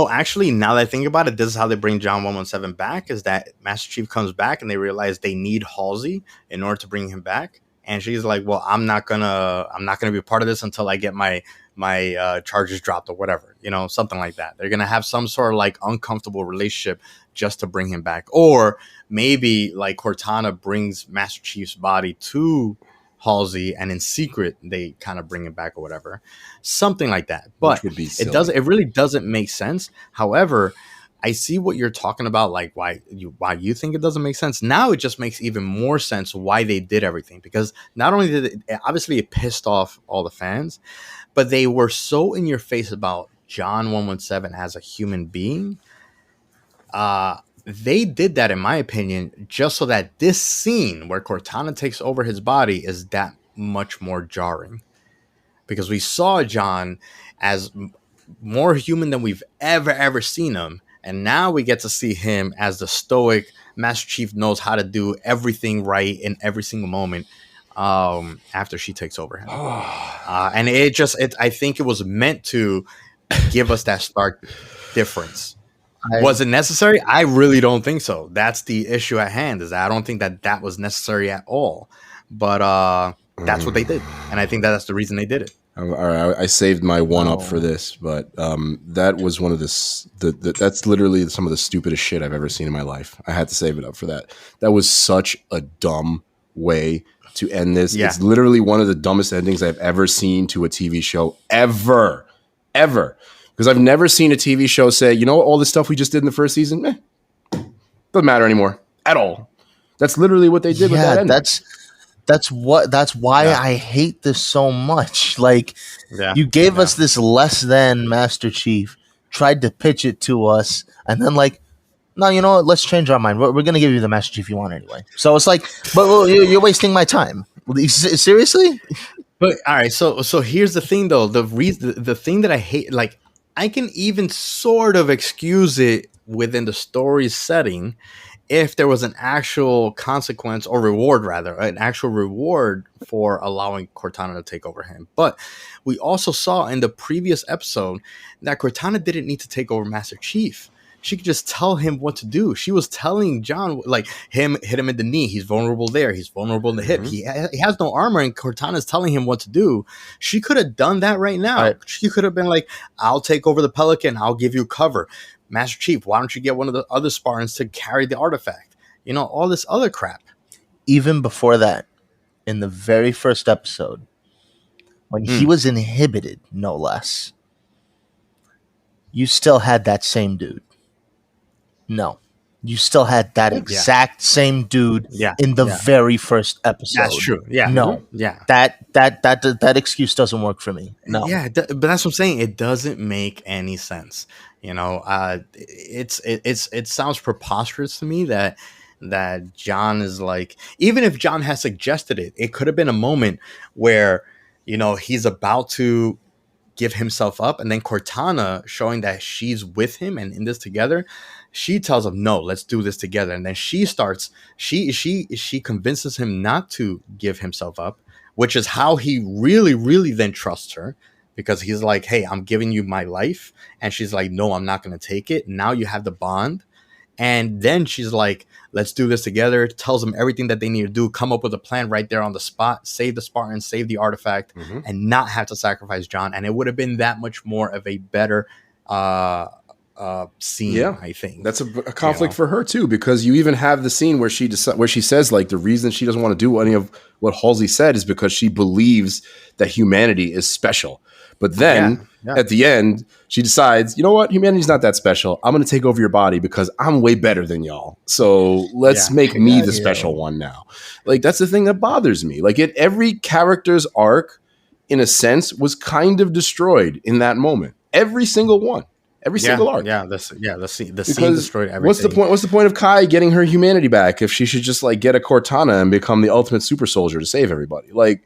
Actually, now that I think about it, this is how they bring John 117 back, is that Master Chief comes back and they realize they need Halsey in order to bring him back. And she's like, well, I'm not gonna be a part of this until I get my charges dropped or whatever, something like that. They're gonna have some sort of like uncomfortable relationship just to bring him back. Or maybe like Cortana brings Master Chief's body to Halsey, and in secret they kind of bring him back or whatever, something like that. Which But would be it really doesn't make sense. However, I see what you're talking about, like why you think it doesn't make sense. Now it just makes even more sense why they did everything, because not only did obviously it pissed off all the fans, but they were so in your face about John 117 as a human being. They did that, in my opinion, just so that this scene where Cortana takes over his body is that much more jarring, because we saw John as more human than we've ever seen him, and now we get to see him as the stoic Master Chief, knows how to do everything right in every single moment after she takes over him. And I think it was meant to give us that stark difference. Was it necessary? I really don't think so. That's the issue at hand, is that I don't think that was necessary at all. But that's what they did, and I think that's the reason they did it. All right, I saved my one up for this, but that was one of that's literally some of the stupidest shit I've ever seen in my life. I had to save it up for that. That was such a dumb way to end this. Yeah. It's literally one of the dumbest endings I've ever seen to a TV show ever. Because I've never seen a TV show say, you know, all the stuff we just did in the first season, doesn't matter anymore at all. That's literally what they did with that ending. That's why I hate this so much. Like, you gave us this less than Master Chief, tried to pitch it to us, and then like, no, you know what? Let's change our mind. We're going to give you the Master Chief you want anyway. So it's like, but you're wasting my time. Seriously? But all right, so here's the thing though. The thing that I hate, like, I can even sort of excuse it within the story's setting if there was an actual consequence or reward, rather, an actual reward for allowing Cortana to take over him. But we also saw in the previous episode that Cortana didn't need to take over Master Chief. She could just tell him what to do. She was telling John, like, hit him in the knee. He's vulnerable there. He's vulnerable in the hip. He has no armor, and Cortana's telling him what to do. She could have done that right now. Right. She could have been like, I'll take over the Pelican. I'll give you cover. Master Chief, why don't you get one of the other Spartans to carry the artifact? You know, all this other crap. Even before that, in the very first episode, when he was inhibited, no less, you still had that same dude. No, you still had that exact same dude in the very first episode. That's true. Yeah. No. Yeah. That excuse doesn't work for me. No. Yeah, but that's what I'm saying. It doesn't make any sense. You know, it sounds preposterous to me that John is like, even if John has suggested it, it could have been a moment where, you know, he's about to give himself up, and then Cortana, showing that she's with him and in this together, she tells him, no, let's do this together. And then she convinces him not to give himself up, which is how he really then trusts her, because he's like, hey, I'm giving you my life. And she's like, no, I'm not going to take it. Now you have the bond. And then she's like, let's do this together. Tells them everything that they need to do, come up with a plan right there on the spot, save the Spartans, save the artifact, and not have to sacrifice John. And it would have been that much more of a better scene, I think. That's a conflict for her too, because you even have the scene where she says, like, the reason she doesn't want to do any of what Halsey said is because she believes that humanity is special. But then at the end, she decides, you know what? Humanity's not that special. I'm going to take over your body because I'm way better than y'all. So let's make me the special one now. Like, that's the thing that bothers me. Like, every character's arc, in a sense, was kind of destroyed in that moment. Every single one. Every single arc. The scene destroyed everything. What's the point of Kai getting her humanity back if she should just, like, get a Cortana and become the ultimate super soldier to save everybody? Like,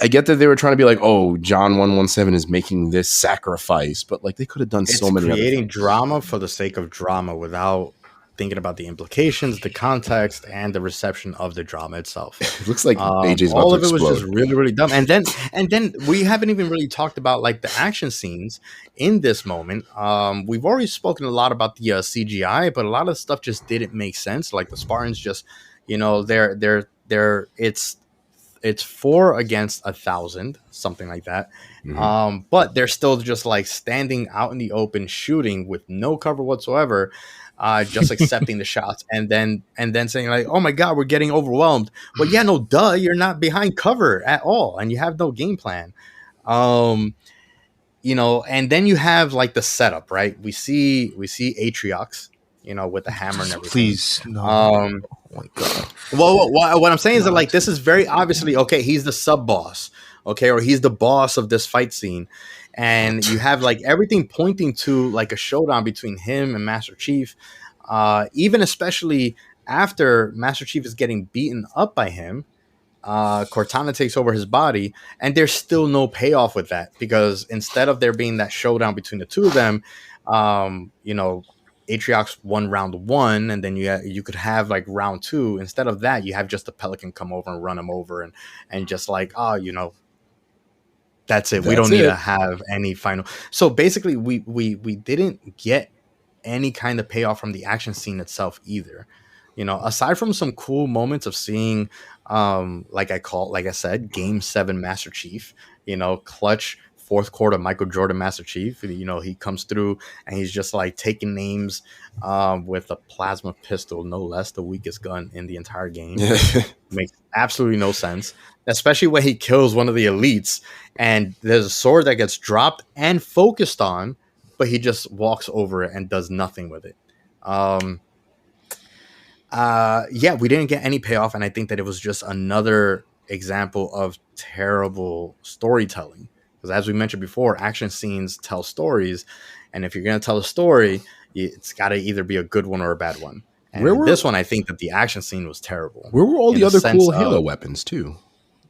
I get that they were trying to be like, oh, John 117 is making this sacrifice, but like they could have done so many other things. Creating drama for the sake of drama without thinking about the implications, the context, and the reception of the drama itself. It looks like AJ's about all to of it explode. was just really dumb. And then we haven't even really talked about like the action scenes in this moment. We've already spoken a lot about the CGI, but a lot of stuff just didn't make sense. Like the Spartans just, you know, it's 4 against 1,000, something like that. But they're still just like standing out in the open, shooting with no cover whatsoever. just accepting the shots and then saying like, oh my god, we're getting overwhelmed. Well, yeah, no, duh, you're not behind cover at all, and you have no game plan. And then you have like the setup, right? We see Atriox, with the hammer and everything. Please, no. Oh my god. Well, what I'm saying is that like this is very obviously okay. He's the sub boss, okay, or he's the boss of this fight scene, and you have like everything pointing to like a showdown between him and Master Chief. Even especially after Master Chief is getting beaten up by him, Cortana takes over his body, and there's still no payoff with that, because instead of there being that showdown between the two of them, Atriox won round 1, and then you could have like round 2. Instead of that, you have just the Pelican come over and run him over, and just like, that's it. We don't need to have any final. So basically, we didn't get any kind of payoff from the action scene itself either. Aside from some cool moments of seeing, like I said, Game 7 Master Chief, clutch fourth quarter Michael Jordan Master Chief. He comes through and he's just like taking names with a plasma pistol, no less, the weakest gun in the entire game. Makes absolutely no sense, especially when he kills one of the elites and there's a sword that gets dropped and focused on, but he just walks over it and does nothing with it. We didn't get any payoff, and I think that it was just another example of terrible storytelling. Because as we mentioned before, action scenes tell stories, and if you're going to tell a story, it's got to either be a good one or a bad one. And this one, I think that the action scene was terrible. Where were all the other cool Halo weapons too?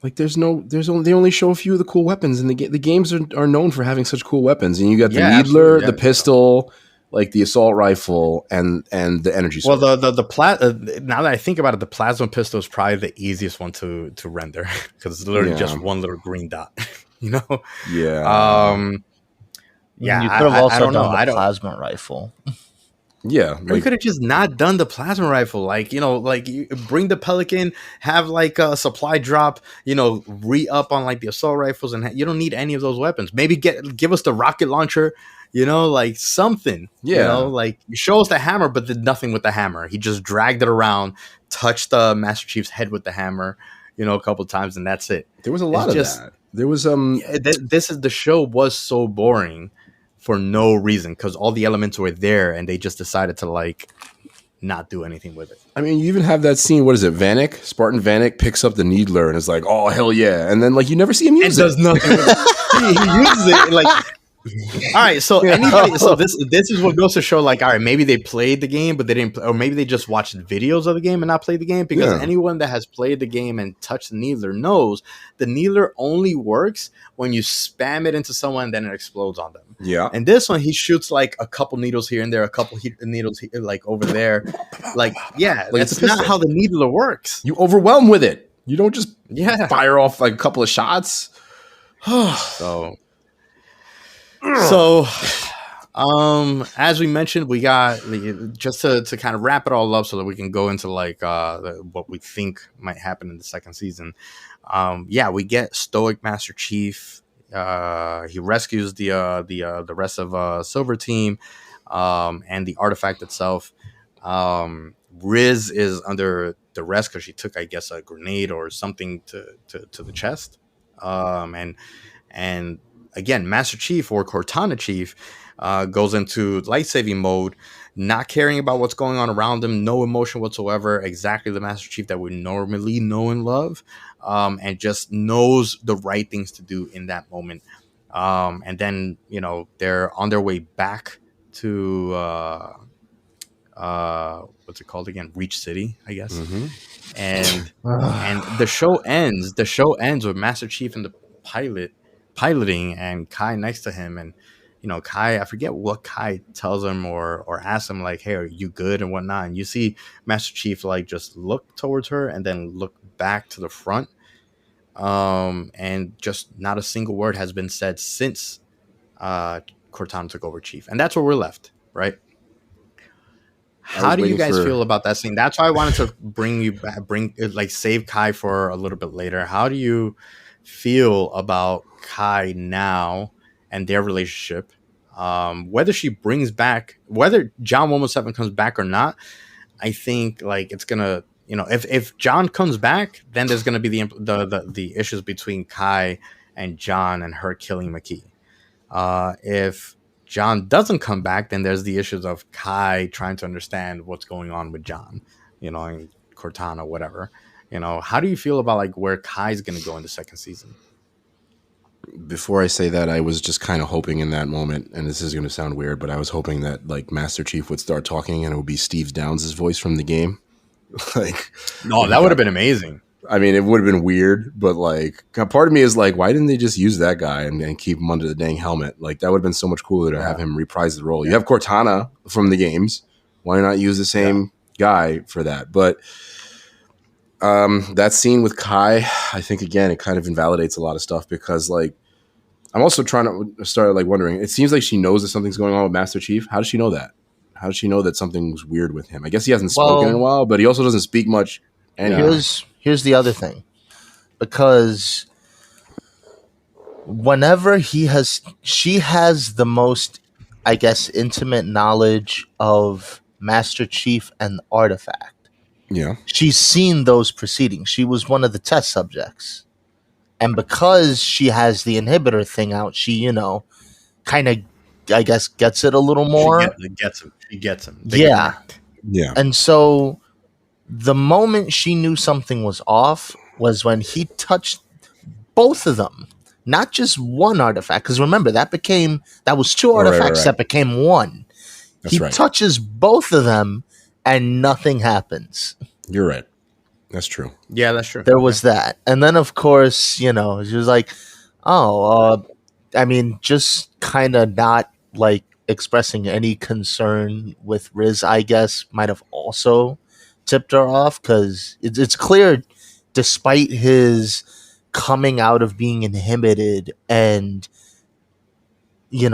Like they only show a few of the cool weapons, and the games are known for having such cool weapons. And you got the Needler, the pistol, like the assault rifle, and the energy sword. Well, now that I think about it, the plasma pistol is probably the easiest one to render, because it's literally just one little green dot. You could have also done the plasma rifle. Yeah, we could have just not done the plasma rifle. Like, you bring the Pelican, have like a supply drop, re-up on like the assault rifles, and you don't need any of those weapons. Maybe give us the rocket launcher, like something. Like you show us the hammer, but did nothing with the hammer. He just dragged it around, touched the Master Chief's head with the hammer, a couple times, and that's it. There was a lot of that. There was the show was so boring for no reason, because all the elements were there and they just decided to like not do anything with it. I mean, you even have that scene. What is it? Spartan Vanek picks up the Needler and is like, "Oh hell yeah!" And then like you never see him use it. Does nothing. With it. He uses it like. All right, so anybody, so this is what goes to show, like, all right, maybe they played the game, but they didn't, or maybe they just watched videos of the game and not played the game, because anyone that has played the game and touched the Needler knows the Needler only works when you spam it into someone, then it explodes on them. Yeah. And this one, he shoots like a couple needles here and there, a couple needles like over there, like that's not how the Needler works. You overwhelm with it. You don't just fire off like a couple of shots. So, as we mentioned, we got just to kind of wrap it all up so that we can go into like what we think might happen in the second season. We get Stoic Master Chief. He rescues the rest of Silver Team, and the artifact itself. Riz is under duress because she took, I guess, a grenade or something to the chest, and again, Master Chief, or Cortana Chief, goes into light-saving mode, not caring about what's going on around him, no emotion whatsoever, exactly the Master Chief that we normally know and love, and just knows the right things to do in that moment. And then, they're on their way back to, what's it called again? Reach City, I guess. Mm-hmm. And the show ends with Master Chief and the piloting, and Kai next to him, and Kai, I forget what Kai tells him or asks him, like, hey, are you good and whatnot, and you see Master Chief like just look towards her and then look back to the front, and just not a single word has been said since Cortana took over Chief, and that's where we're left, right? How do you guys feel about that scene? That's why I wanted to save Kai for a little bit later. How do you feel about Kai now and their relationship, Whether she brings back, whether John 117 comes back or not, I think like it's gonna, if John comes back, then there's gonna be the issues between Kai and John and her killing McKee. If John doesn't come back, then there's the issues of Kai trying to understand what's going on with John, and Cortana, whatever. How do you feel about like where Kai's gonna go in the second season? Before I say that, I was just kind of hoping in that moment, and this is going to sound weird, but I was hoping that like Master Chief would start talking and it would be Steve Downs' voice from the game. Like, no, that would have been amazing. I mean, it would have been weird, but like, part of me is like, why didn't they just use that guy and keep him under the dang helmet? Like, that would have been so much cooler to have him reprise the role. You have Cortana from the games. Why not use the same guy for that? But that scene with Kai, I think again, it kind of invalidates a lot of stuff because like, I'm also trying to start like wondering, it seems like she knows that something's going on with Master Chief. How does she know that? How does she know that something's weird with him? I guess he hasn't spoken in a while, but he also doesn't speak much. Anyway. Here's the other thing. Because whenever she has the most, I guess, intimate knowledge of Master Chief and the artifact. Yeah. She's seen those proceedings. She was one of the test subjects. And because she has the inhibitor thing out, she, kind of, I guess, gets it a little more. She gets him. Yeah. Yeah. And so the moment she knew something was off was when he touched both of them, not just one artifact. Because remember, that was two artifacts that became one. That's right. Touches both of them and nothing happens. You're right. That's true. Yeah, that's true. There was that. And then, of course, she was like, just kind of not like expressing any concern with Riz, I guess, might have also tipped her off because it's clear, despite his coming out of being inhibited and, he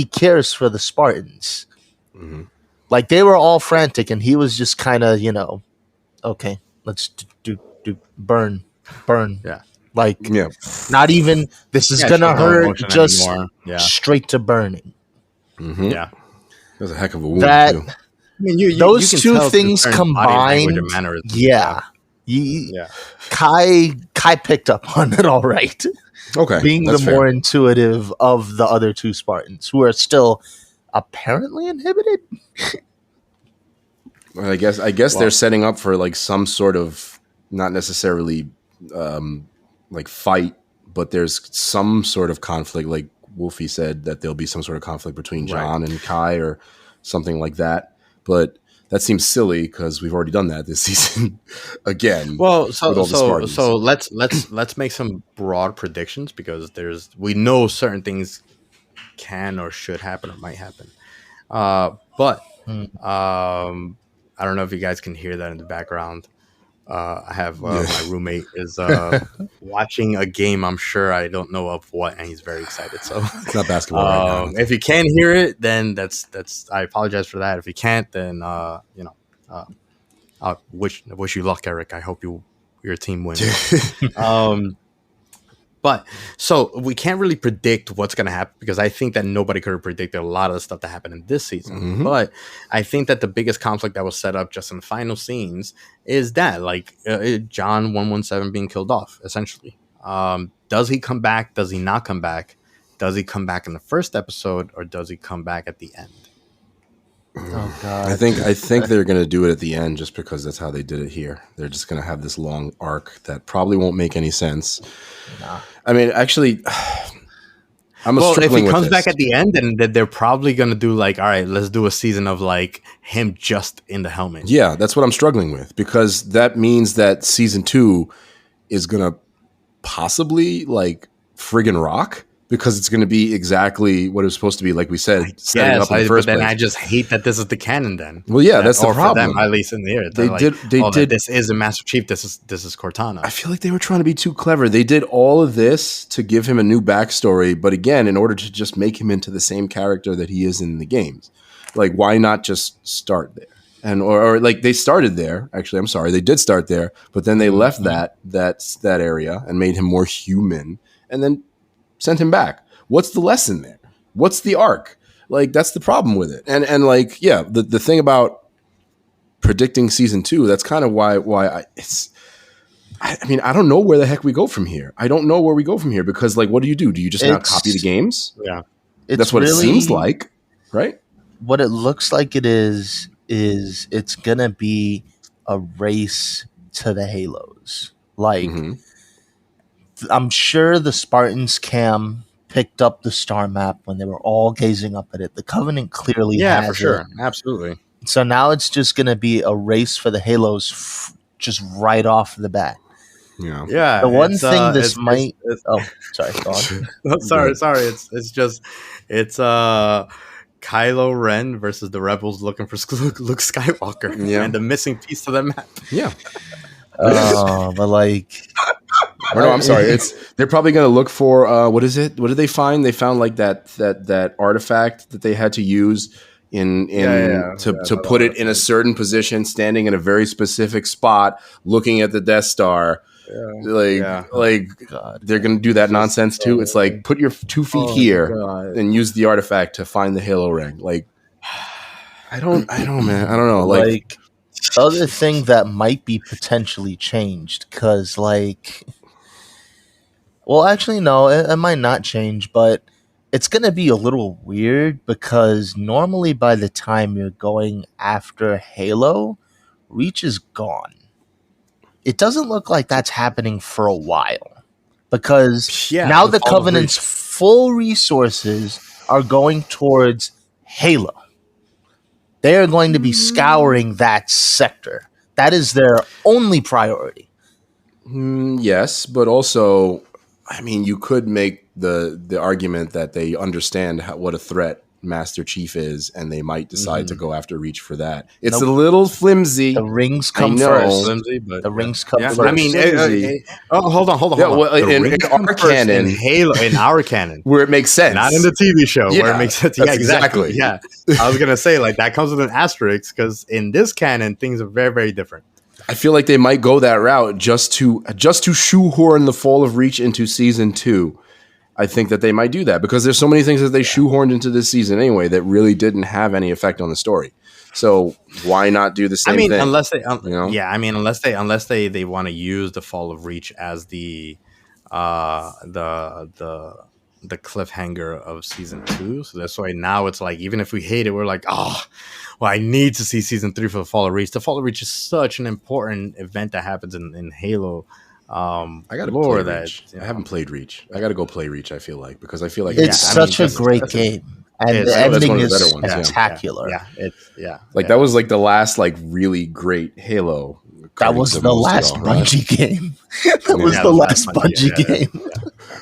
cares for the Spartans. Mm-hmm. Like, they were all frantic and he was just kind of, okay, let's do burn. Yeah. Like, not even, this is going to hurt, just straight to burning. Mm-hmm. Yeah. That's a heck of a wound, too. I mean, those you two things combined, Kai picked up on it all right. Okay. Being the more intuitive of the other two Spartans, who are still apparently inhibited. Well, I guess they're setting up for like some sort of, not necessarily like fight, but there's some sort of conflict. Like Wolfie said that there'll be some sort of conflict between John and Kai or something like that. But that seems silly because we've already done that this season again. Well, so let's make some broad predictions because we know certain things can or should happen or might happen. But I don't know if you guys can hear that in the background. I have my roommate is watching a game. I'm sure I don't know of what, and he's very excited. So it's not basketball right now. If you can hear it, then that's. I apologize for that. If you can't, then I wish you luck, Eric. I hope your team wins. But so we can't really predict what's going to happen because I think that nobody could have predicted a lot of the stuff that happened in this season. Mm-hmm. But I think that the biggest conflict that was set up just in the final scenes is that John 117 being killed off, essentially. Does he come back? Does he not come back? Does he come back in the first episode or does he come back at the end? Oh God! I think they're going to do it at the end just because that's how they did it here. They're just going to have this long arc that probably won't make any sense. Nah. I mean, actually, if he comes back at the end, then they're probably going to do like, all right, let's do a season of like him just in the helmet. Yeah, that's what I'm struggling with because that means that season 2 is going to possibly like friggin' rock. Because it's going to be exactly what it was supposed to be, like we said, setting up in the first place. But then I just hate that this is the canon. Then, well, yeah, that's the problem. For them, at least in the air, they did. This is a Master Chief. This is Cortana. I feel like they were trying to be too clever. They did all of this to give him a new backstory, but again, in order to just make him into the same character that he is in the games. Like, why not just start there? And or like they started there. Actually, I'm sorry, they did start there, but then they left that area and made him more human, and then sent him back. What's the lesson there? What's the arc? Like, that's the problem with it. And like, yeah, the thing about predicting season 2, that's kind of why I mean, I don't know where the heck we go from here. I don't know where we go from here because, like, what do? Do you just now copy the games? Yeah, That's what really, it seems like, right? What it looks like it is it's gonna be a race to the Halos. Like, I'm sure the Spartans cam picked up the star map when they were all gazing up at it. The Covenant clearly has for sure, it. absolutely. So now it's just going to be a race for the Halos just right off the bat. Yeah. The one thing this might... Oh, sorry. Go on. sorry. It's Kylo Ren versus the Rebels looking for Luke Skywalker and the missing piece to the map. Yeah. But like... Or no, I'm sorry. They're probably going to look for what is it? What did they find? They found like that artifact that they had to use to put it in a certain position, standing in a very specific spot, looking at the Death Star. Like God, they're going to do that nonsense too. It's like, put your 2 feet here and use the artifact to find the Halo ring. Like, I don't, man. I don't know. Like the other thing that might be potentially changed, because like, well, actually, no, it might not change, but it's going to be a little weird because normally by the time you're going after Halo, Reach is gone. It doesn't look like that's happening for a while because now the Covenant's full resources are going towards Halo. They are going to be scouring that sector. That is their only priority. Yes, but also, I mean, you could make the argument that they understand what a threat Master Chief is, and they might decide to go after Reach for that. It's a little flimsy. The rings come first. Flimsy, but the rings come first. I mean, hold on. Yeah, well, in our canon, in Halo, in our canon, where it makes sense, not in the TV show where it makes sense. Yeah, exactly. Yeah, I was gonna say like that comes with an asterisk because in this canon, things are very, very different. I feel like they might go that route just to shoehorn the fall of Reach into season 2. I think that they might do that because there's so many things that they shoehorned into this season anyway that really didn't have any effect on the story. So why not do the same thing? Unless they, unless they want to use the fall of Reach as the cliffhanger of season 2. So that's why now it's like, even if we hate it, we're like, oh, well, I need to see season 3 for the fall of Reach. The fall of Reach is such an important event that happens in Halo. I gotta play Reach. I haven't played Reach. I gotta go play Reach. I feel like it's such a great game, and the ending is spectacular. That was like the last like really great Halo. That was the last Bungie game. That was the last Bungie game.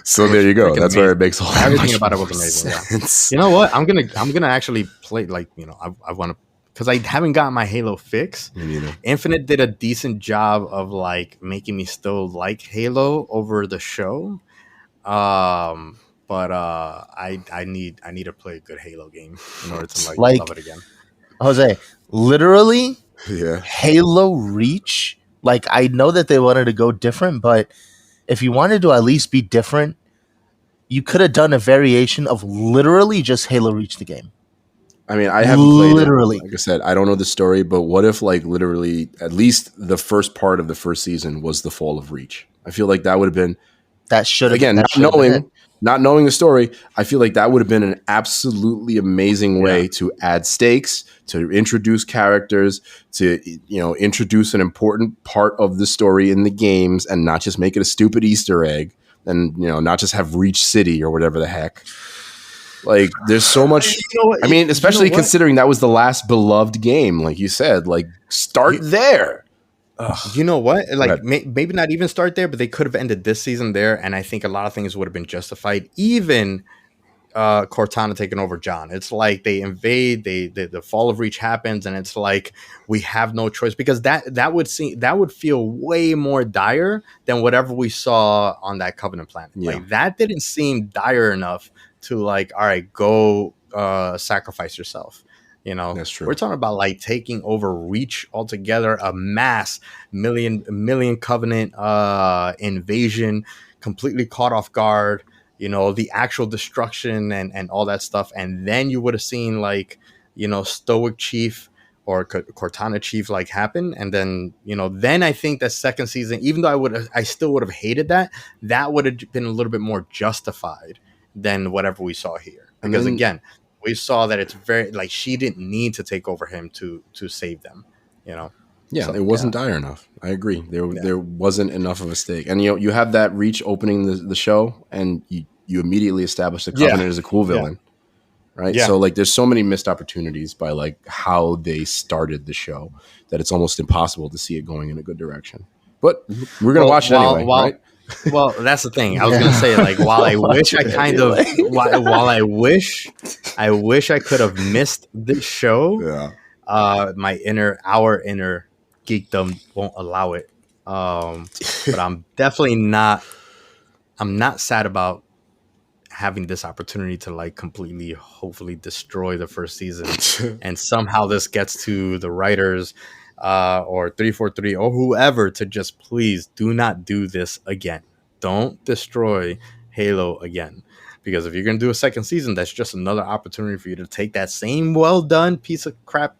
So there you go. That's where it makes all everything about it was amazing. Yeah. You know what? I'm gonna actually play, like, you know, I want to, because I haven't gotten my Halo fix. Me neither. Infinite did a decent job of like making me still like Halo over the show. But I need to play a good Halo game in order to like love it again. Jose, literally, yeah. Halo Reach. Like, I know that they wanted to go different, but if you wanted to at least be different, you could have done a variation of literally just Halo Reach the game. I mean, I haven't played it. Like I said, I don't know the story, but what if, like, literally at least the first part of the first season was the fall of Reach? I feel like that would have been... That should have... Again, not knowing the story, I feel like that would have been an absolutely amazing way to add stakes, to introduce characters, to, you know, introduce an important part of the story in the games, and not just make it a stupid Easter egg, and, you know, not just have Reach City or whatever the heck. Like, there's so much. I mean, especially considering that was the last beloved game, like you said. Like, start there. You know what? Like, maybe not even start there, but they could have ended this season there, and I think a lot of things would have been justified. Even Cortana taking over John. It's like they invade, the fall of Reach happens, and it's like we have no choice, because that would feel way more dire than whatever we saw on that Covenant planet. Yeah. Like, that didn't seem dire enough to, like, all right, go sacrifice yourself. You know, that's true. We're talking about like taking over Reach altogether, a mass million Covenant invasion, completely caught off guard. the actual destruction and all that stuff. And then you would have seen like, Stoic Chief or Cortana Chief like happen. And then, then I think that second season, even though I still would have hated that would have been a little bit more justified than whatever we saw here. Because again, we saw that it's very like she didn't need to take over him to save them, Yeah, So, it wasn't dire enough. I agree. There wasn't enough of a stake. And you have that Reach opening the show, and you immediately establish the Covenant as a cool villain. Right. Yeah. So like there's so many missed opportunities by like how they started the show that it's almost impossible to see it going in a good direction. But we're gonna watch it anyway, right? Well, that's the thing. I was gonna say, like, while I wish I kind of, while I wish I could have missed this show. My our inner geekdom won't allow it. But I'm definitely not. I'm not sad about having this opportunity to like completely, hopefully, destroy the first season, and somehow this gets to the writers. Or 343 or whoever to just please do not do this again. Don't destroy Halo again, because if you're going to do a second season, that's just another opportunity for you to take that same well done piece of crap,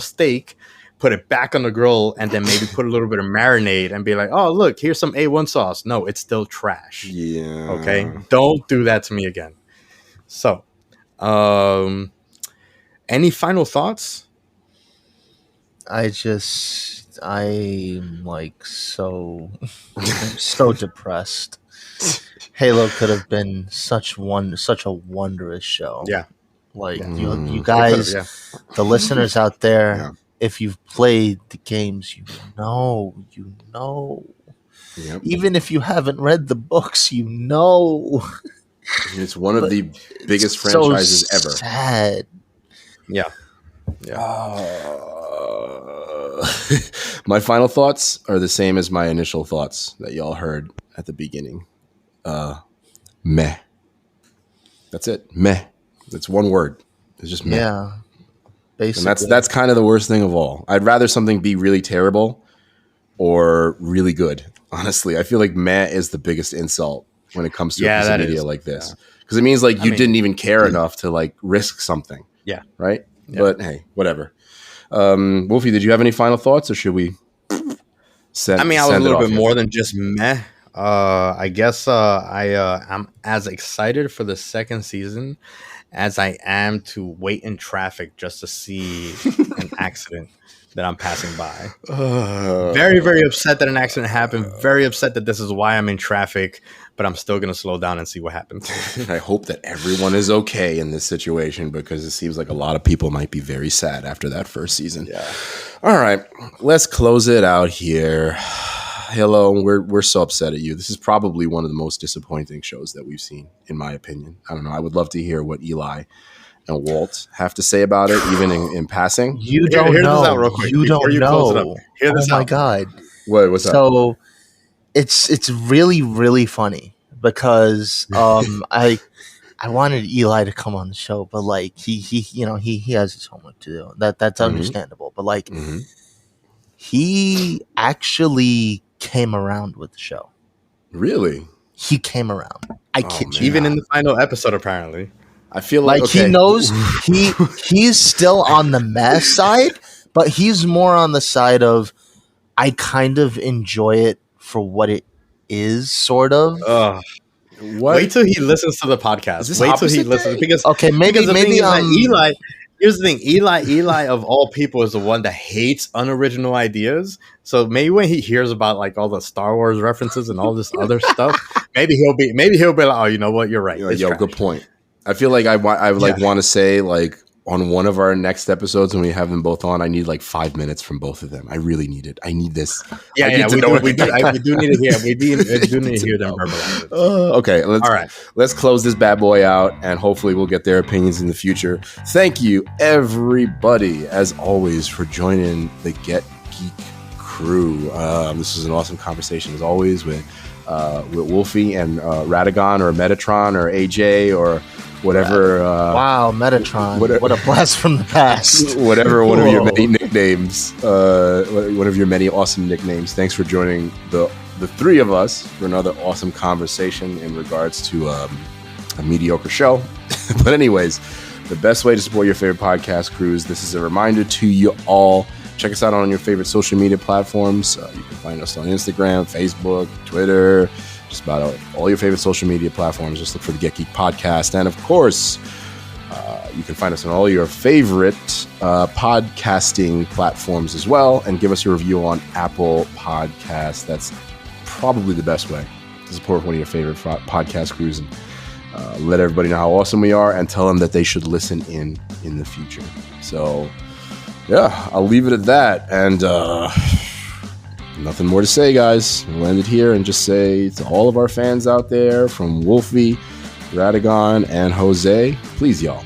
steak, put it back on the grill, and then maybe put a little bit of marinade and be like, oh, look, here's some A1 sauce. No, it's still trash. Yeah. Okay. Don't do that to me again. So, any final thoughts? I'm like so depressed. Halo could have been such a wonderous show. Yeah. Like you guys, the listeners out there, if you've played the games, you know. Yep. Even if you haven't read the books, It's one of the biggest franchises ever. Sad. Yeah. My final thoughts are the same as my initial thoughts that y'all heard at the beginning. Meh. That's it. Meh. It's one word. It's just meh. Yeah. Basically. And that's kind of the worst thing of all. I'd rather something be really terrible or really good. Honestly, I feel like meh is the biggest insult when it comes to a piece of media like this. Because it means like you didn't even care enough to like risk something. Yeah. Right? Yeah. But hey, whatever. Wolfie, did you have any final thoughts, or should we send? I was a little bit more than just meh. I guess I'm as excited for the second season as I am to wait in traffic just to see an accident that I'm passing by. Very, very upset that an accident happened. Very upset that this is why I'm in traffic, but I'm still going to slow down and see what happens. I hope that everyone is okay in this situation, because it seems like a lot of people might be very sad after that first season. Yeah. All right, let's close it out here. Hello, we're so upset at you. This is probably one of the most disappointing shows that we've seen, in my opinion. I don't know. I would love to hear what Eli and Walt have to say about it, even in passing. You don't Hear know. This out real quick You don't know. Hear this out. My God. What's up? So it's really, really funny because I wanted Eli to come on the show, but like he has his homework to do. That's understandable. But like he actually came around with the show. Really? He came around. I kid you. Even in the final episode, apparently. I feel like he knows he's still on the meh side, but he's more on the side of I kind of enjoy it for what it is, sort of. Wait till he listens to the podcast. Wait till he listens, because maybe Eli. Here's the thing, Eli of all people is the one that hates unoriginal ideas. So maybe when he hears about like all the Star Wars references and all this other stuff, maybe he'll be like, oh, you know what, you're right. Good point. I feel like I want to say like on one of our next episodes when we have them both on, I need like 5 minutes from both of them. I really need it. I need this. We do need to hear. We do need to hear them verbalize it. Okay, let's close this bad boy out, and hopefully we'll get their opinions in the future. Thank you, everybody, as always, for joining the Get Geek crew. This was an awesome conversation, as always, with Wolfie and Radagon or Metatron or AJ or whatever. Wow, Metatron. What a blast from the past. Whatever one of your many nicknames, one of your many awesome nicknames. Thanks for joining the the three of us for another awesome conversation in regards to a mediocre show. But anyways, the best way to support your favorite podcast crews, this is a reminder to you all. Check us out on your favorite social media platforms. You can find us on Instagram, Facebook, Twitter, just about all your favorite social media platforms. Just look for the Get Geek podcast. And of course, you can find us on all your favorite podcasting platforms as well. And give us a review on Apple Podcasts. That's probably the best way to support one of your favorite podcast crews. And let everybody know how awesome we are and tell them that they should listen in the future. So, yeah, I'll leave it at that. And nothing more to say, guys. We'll end it here and just say to all of our fans out there, from Wolfie, Radagon, and Jose, please, y'all,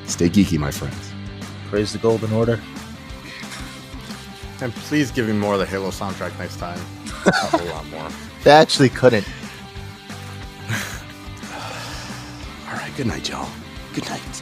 stay geeky, my friends. Praise the Golden Order. And please give me more of the Halo soundtrack next time. A whole lot more. They actually couldn't. All right, good night, y'all. Good night.